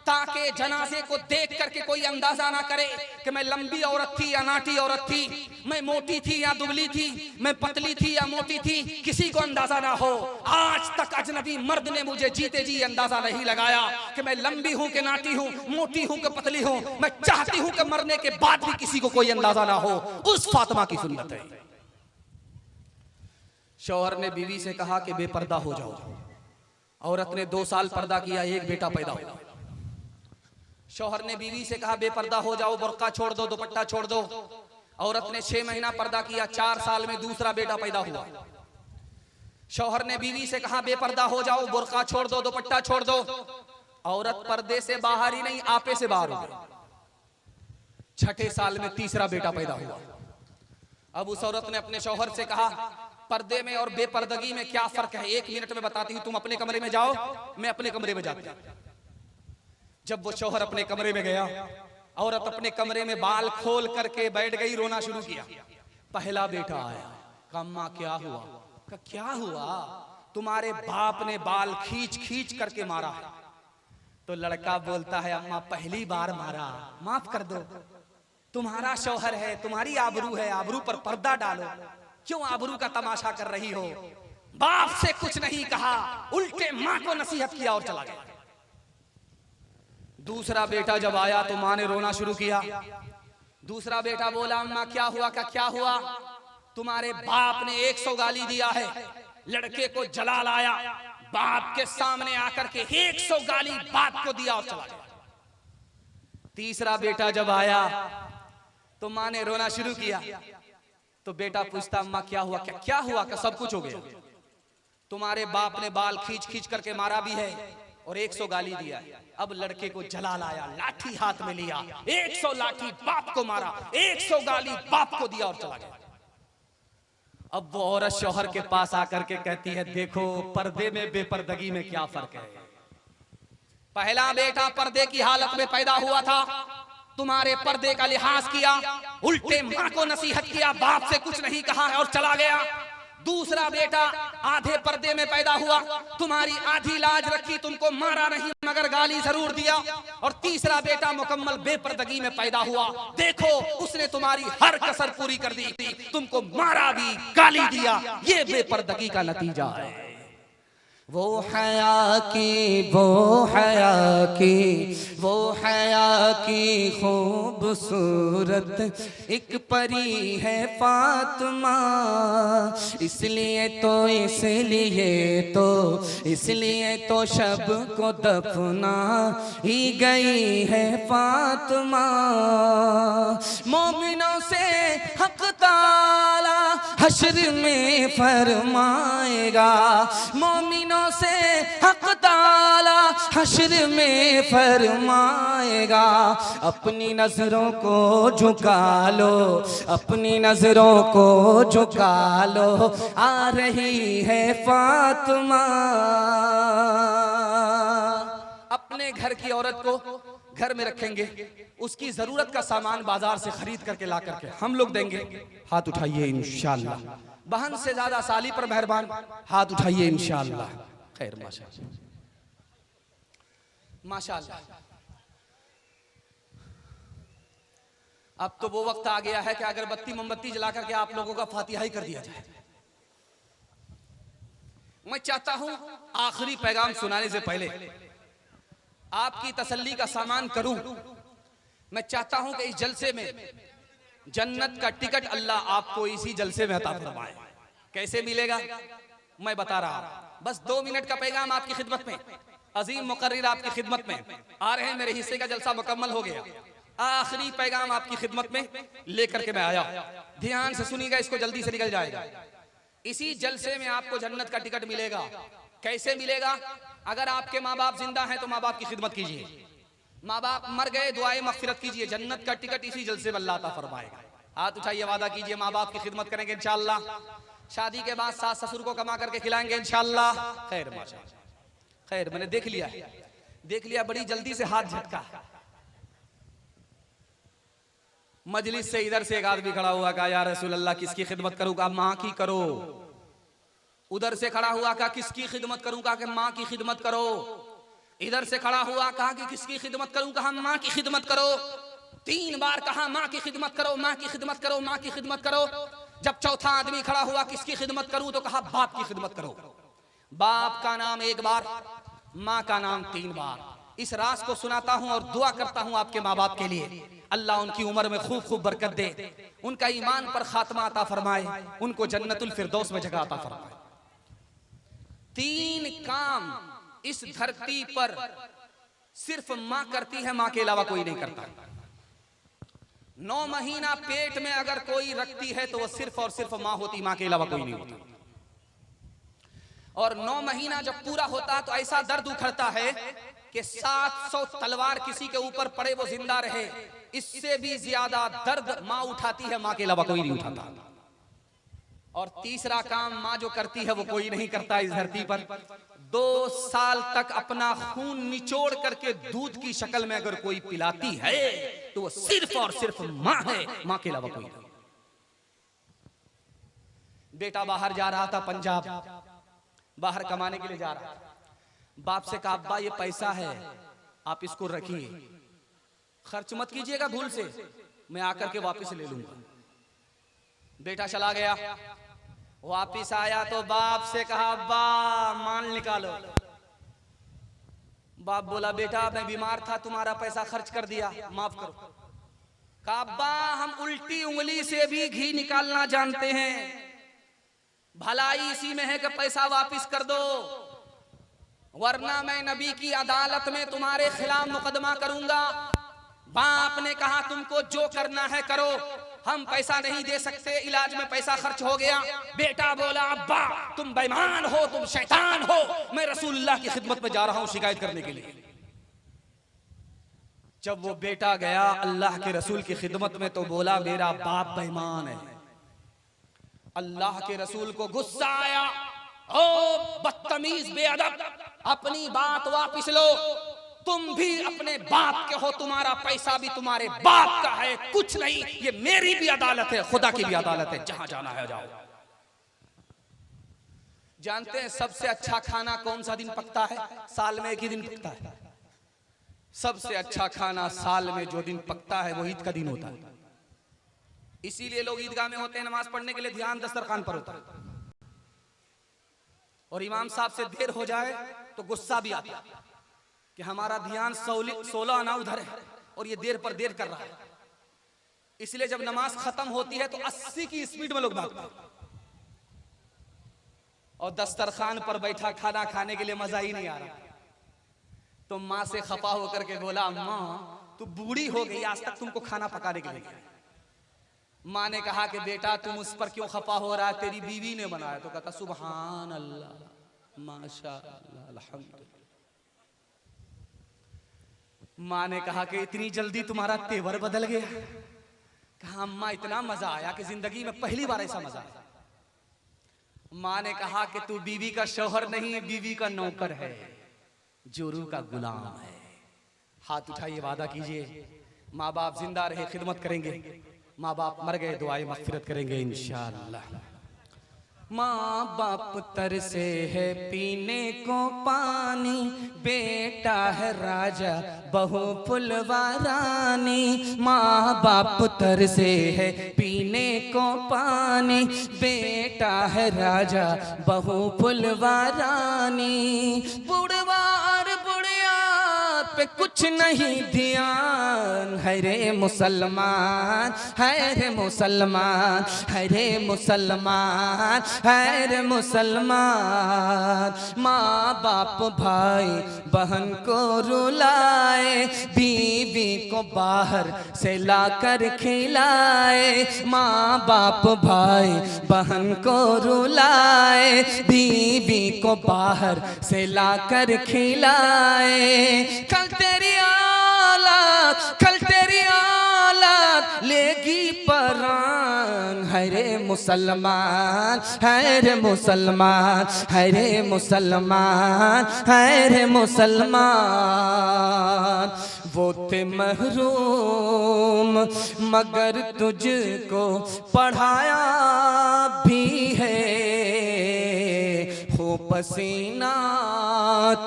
ताकि जनाजे को देख करके कोई अंदाजा ना करे कि मैं लंबी औरत थी या नाटी औरत थी, मैं मोटी थी या दुबली थी, मैं पतली थी या मोटी थी, किसी को अंदाजा ना हो। आज तक अजनबी मर्द ने मुझे जीते जी अंदाजा नहीं लगाया कि मैं लंबी हूं कि नाटी हूं, मोटी हूं कि पतली हूं। मैं चाहती हूं कि मरने के बाद भी किसी को कोई अंदाजा ना हो। उस फातिमा की सुन्नत है। शौहर ने बीवी से कहा कि बेपर्दा हो जाओ। औरत ने 2 साल पर्दा किया, एक बेटा पैदा हुआ। शौहर ने बीवी से कहा बेपर्दा हो जाओ, बुर्का छोड़ दो, दुपट्टा छोड़ दो। औरत ने 6 महीना पर्दा किया, 4 साल में दूसरा बेटा पैदा हुआ। शौहर ने बीवी से कहा बेपर्दा हो जाओ, बुर्का छोड़ दो, दुपट्टा छोड़ दो। औरत पर्दे से बाहर ही नहीं, आपे से बाहर हो गई। 6ठे साल में तीसरा बेटा पैदा हुआ। अब उस औरत ने अपने शौहर से कहा पर्दे में और बेपर्दगी में क्या फर्क है, 1 मिनट में बताती हूं, तुम अपने कमरे में जाओ, मैं अपने कमरे में जाती हूं। जब वो शौहर अपने कमरे में गया, औरत अपने कमरे में बाल खोल करके बैठ गई, रोना शुरू किया। पहला बेटा आया, कहा अम्मा क्या हुआ? कहा क्या हुआ? तुम्हारे बाप ने बाल खींच खींच करके मारा है। तो लड़का बोलता है अम्मा पहली बार मारा, माफ कर दो, तुम्हारा शौहर है, तुम्हारी आबरू है, आबरू पर पर्दा डालो, क्यों आबरू का तमाशा कर रही हो? बाप से कुछ नहीं कहा, उल्टे मां को नसीहत किया और चला गया। दूसरा बेटा जब आया तो मां ने रोना शुरू किया। दूसरा बेटा बोला अम्मा क्या हुआ? का क्या हुआ? तुम्हारे बाप ने 100 गाली दिया है। लड़के को जला लाया, बाप के सामने आकर के 100 गाली बाप को दिया और चला गया। तीसरा बेटा जब आया तो मां ने रोना शुरू किया। तो बेटा पूछता अम्मा क्या हुआ? क्या हुआ? का सब कुछ हो गया, तुम्हारे बाप ने बाल खींच खींच करके मारा भी है और 100 गाली दिया। अब लड़के को जला लाया, लाठी हाथ में लिया, 100 लाठी बाप को मारा, 100 गाली बाप को दिया और चला गया। अब वो औरत शौहर के पास आकर के कहती है देखो पर्दे में बेपर्दगी में क्या फर्क है। पहला बेटा पर्दे की हालत में पैदा हुआ था, तुम्हारे पर्दे का लिहाज किया, उल्टे मां को नसीहत किया, बाप से कुछ नहीं कहा और चला गया। दूसरा बेटा आधे पर्दे में पैदा हुआ, तुम्हारी आधी लाज रखी, तुमको मारा नहीं मगर गाली जरूर दिया। और तीसरा बेटा मुकम्मल बेपर्दगी में पैदा हुआ, देखो उसने तुम्हारी हर कसर पूरी कर दी, तुमको मारा भी, गाली दिया। ये बेपर्दगी का नतीजा है। वो हया की, वो हया की, वो हया की खूबसूरत एक परी है फातिमा। इसलिए तो शब को दफना ही गई है फातिमा। मोमिनों से हक ताला हश्र में फरमाएगा, मोमिनों से हक ताला हश्र में फरमाएगा। अपनी नजरों को झुका लो, अपनी नजरों को झुका लो, आ रही है फातिमा। अपने घर की औरत को घर में रखेंगे, उसकी जरूरत का सामान बाजार से खरीद करके ला करके हम लोग देंगे, हाथ उठाइए इंशाअल्लाह। बहन से ज्यादा साली पर मेहरबान, हाथ उठाइए इंशाअल्लाह। खैर माशाअल्लाह माशाअल्लाह। अब तो वो वक्त आ गया है कि अगरबत्ती मोमबत्ती जला करके आप लोगों का फातिहा ही कर दिया जाए। मैं चाहता हूं आखिरी पैगाम सुनाने से पहले आपकी तसल्ली का सामान करूं। मैं चाहता हूं कि इस जलसे में जन्नत का टिकट अल्लाह आपको इसी जलसे में अता फरमाए। कैसे मिलेगा मैं बता रहा हूं। बस 2 मिनट का पैगाम आपकी खिदमत में, अजीम मुकर्रिर आपकी खिदमत में आ रहे हैं। मेरे हिस्से का जलसा मुकम्मल हो गया, आखिरी पैगाम आपकी खिदमत में लेकर के मैं आया। ध्यान से सुनिएगा, इसको जल्दी से निकल जाएगा। इसी जलसे में आपको जन्नत का टिकट मिलेगा। कैसे मिलेगा? अगर आपके माँ बाप जिंदा हैं तो माँ बाप की खिदमत कीजिए, माँ बाप मर गए दुआए मगफिरत कीजिए। जन्नत का टिकट इसी जलसे में अल्लाह अता फरमाएगा। हाथ उठाइए, वादा कीजिए माँ बाप की खिदमत करेंगे इंशाअल्लाह। शादी के बाद सास ससुर को कमा करके खिलाएंगे इंशाअल्लाह। खैर माशाअल्लाह, खैर मैंने देख लिया बड़ी जल्दी से हाथ झटका। मजलिस से इधर से एक आदमी खड़ा हुआ, कहा या रसूल अल्लाह किसकी खिदमत करूं? कहा माँ की करो। उधर से खड़ा हुआ, कहा किसकी खिदमत करूं? कहा कि माँ की खिदमत करो। इधर से खड़ा हुआ, कहा कि किसकी खिदमत करूं? कहा माँ की खिदमत करो। 3 बार कहा माँ की खिदमत करो, माँ की खिदमत करो, माँ की खिदमत करो। जब चौथा आदमी खड़ा हुआ, किसकी खिदमत करूं? तो कहा बाप की खिदमत करो। बाप का नाम 1 बार, माँ का नाम 3 बार। इस राज को सुनाता हूं और दुआ करता हूं आपके माँ बाप के लिए, अल्लाह उनकी उम्र में खूब खूब बरकत दे, उनका ईमान पर खात्मा अता फरमाए, उनको जन्नतुल फिरदौस में जगह अता फरमाए। 3 काम इस धरती पर सिर्फ माँ करती है, माँ के अलावा कोई नहीं करता। 9 महीना पेट में अगर कोई रखती है तो वो सिर्फ और सिर्फ माँ होती, माँ के अलावा कोई नहीं होता। और 9 महीना जब पूरा होता है तो ऐसा दर्द उखड़ता है कि 700 तलवार किसी के ऊपर पड़े वो जिंदा रहे, इससे भी ज्यादा दर्द माँ उठाती है, माँ के अलावा कोई नहीं उठाता। और तीसरा काम माँ जो करती है वो कोई नहीं करता इस धरती पर। 2 साल तक अपना खून निचोड़ करके दूध की शक्ल में अगर कोई पिलाती है तो वो सिर्फ और सिर्फ माँ है, माँ के अलावा कोई नहीं। बेटा बाहर जा रहा था, पंजाब बाहर कमाने के लिए जा रहा था। बाप से कहा अब्बा ये पैसा है, आप इसको रखिए, खर्च मत कीजिएगा भूल से, मैं आकर के वापस ले लूंगा। बेटा चला गया, वापिस आया तो बाप से कहा अब्बा माल निकालो। बाप बोला बेटा मैं बीमार था, तुम्हारा पैसा खर्च कर दिया, माफ करो। कहा अब्बा हम उल्टी उंगली से भी घी निकालना जानते हैं, भलाई इसी में है कि पैसा वापिस कर दो, वरना मैं नबी की अदालत में तुम्हारे खिलाफ मुकदमा करूंगा। बाप ने कहा तुमको जो करना है करो, हम पैसा नहीं दे सकते, इलाज में पैसा खर्च हो गया। बेटा बोला अब्बा तुम बेईमान हो, तुम शैतान हो, मैं रसूलुल्लाह की खिदमत में जा रहा हूं शिकायत करने के लिए। जब वो बेटा गया अल्लाह के रसूल की खिदमत में तो बोला मेरा बाप बेईमान है। अल्लाह के रसूल को गुस्सा आया, ओ बदतमीज बेअदब, अपनी बात वापिस लो, तुम भी अपने बाप के हो, तुम्हारा पैसा भी तुम्हारे बाप का है, कुछ नहीं, ये मेरी भी अदालत है, खुदा की भी अदालत है, जहां जाना है जाओ। जानते हैं सबसे अच्छा खाना कौन सा दिन पकता है? साल में 1 ही दिन पकता है। सबसे अच्छा खाना साल में जो दिन पकता है वो ईद का दिन होता है। इसीलिए लोग ईदगाह में होते हैं नमाज पढ़ने के लिए, ध्यान दस्तरखान पर होता है। और इमाम साहब से देर हो जाए तो गुस्सा भी आता है कि हमारा ध्यान 16 आना उधर है और ये देर पर देर कर रहा है। इसलिए जब नमाज खत्म होती है तो 80 की स्पीड में लोग भागते हैं और दस्तरखान पर बैठा खाना खाने के लिए मजा ही नहीं आ रहा। तो माँ से खफा होकर के बोला अम्मा तू बूढ़ी हो गई, आज तक तुमको खाना पकाने के लिए। माँ ने कहा कि बेटा तुम उस पर क्यों खफा हो रहा है, तेरी बीवी ने बनाया। तो कहता सुभान अल्लाह माशाअल्लाह अल्हम्दुलिल्लाह। माँ ने कहा कि इतनी जल्दी तुम्हारा तेवर बदल गया? कहा अम्मा इतना मजा आया कि जिंदगी में पहली बार ऐसा मजा आया। माँ ने कहा कि तू बीवी का शौहर नहीं, बीवी का नौकर है, जोरू का गुलाम है। हाथ उठाइए, वादा कीजिए माँ बाप जिंदा रहे खिदमत करेंगे, माँ बाप मर गए दुआएं मग़फ़िरत करेंगे इंशाअल्लाह। माँ बाप तरसे है पीने को पानी, बेटा है राजा बहू फुलवारानी। माँ बाप तरसे है पीने को पानी, बेटा है राजा बहू फुलवारानी। बुढ़वार बुढ़िया पे कुछ नहीं ध्यान, है रे मुसलमान, है रे मुसलमान, है रे मुसलमान, है रे मुसलमान। माँ बाप भाई बहन को रुलाए, बीवी को बाहर से लाकर खिलाए। माँ बाप भाई बहन को रुलाए, बीवी को बाहर से लाकर खिलाए। कल तेरी औलाद, कल तेरी औलाद लेगी परान, है है रे मुसलमान, है रे मुसलमान, है रे मुसलमान, है रे मुसलमान। वो थे महरूम मगर तुझको पढ़ाया भी है, हो पसीना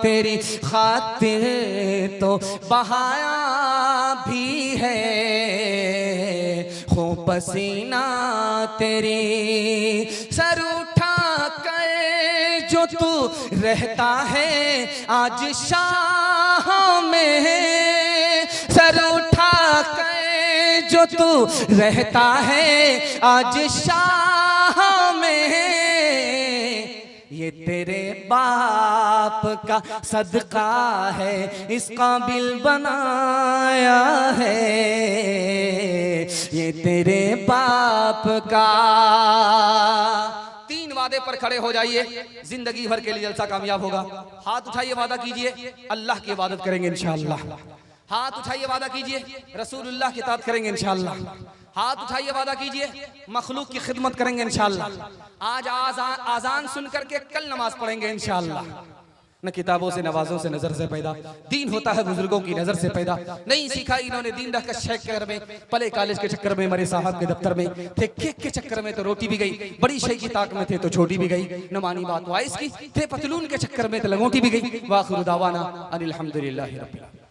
तेरी खातिर तो बहाया भी है, हो पसीना तेरी। सर उठा कर जो तू रहता है आज शाह में, सर उठा कर जो तू रहता है आज शाह में, ये तेरे बाप का सदका है, इस काबिल बनाया है, ये तेरे बाप का। 3 वादे पर खड़े हो जाइए, जिंदगी भर के लिए जलसा कामयाब होगा। हाथ उठाइए, वादा कीजिए अल्लाह की इबादत करेंगे इंशाअल्लाह। हाथ उठाइए, वादा कीजिए रसूलुल्लाह की इताअत करेंगे इंशाअल्लाह। हाथ उठाइए, वादा कीजिए मखलूक की खिदमत करेंगे इंशाअल्लाह। आज आजान सुन करके कल नमाज पढ़ेंगे इंशाअल्लाह। न किताबों से नवाजों से नजर से पैदा, दीन होता है बुजुर्गों की नजर से पैदा। नहीं सीखा इन्होंने दीन रहकर शेख के घर में, पले कॉलेज के चक्कर में, मरे साहब के दफ्तर में थे, केक के चक्कर में तो रोटी भी गई, बड़ी शेख की ताक में थे तो छोटी भी गई, न मानी बात वाइस की, थे पतलून के चक्कर में तो लंगोटी भी गई। वाखिर दावाना अनिल हम्दुलिल्लाहि रब्बिल आलमीन।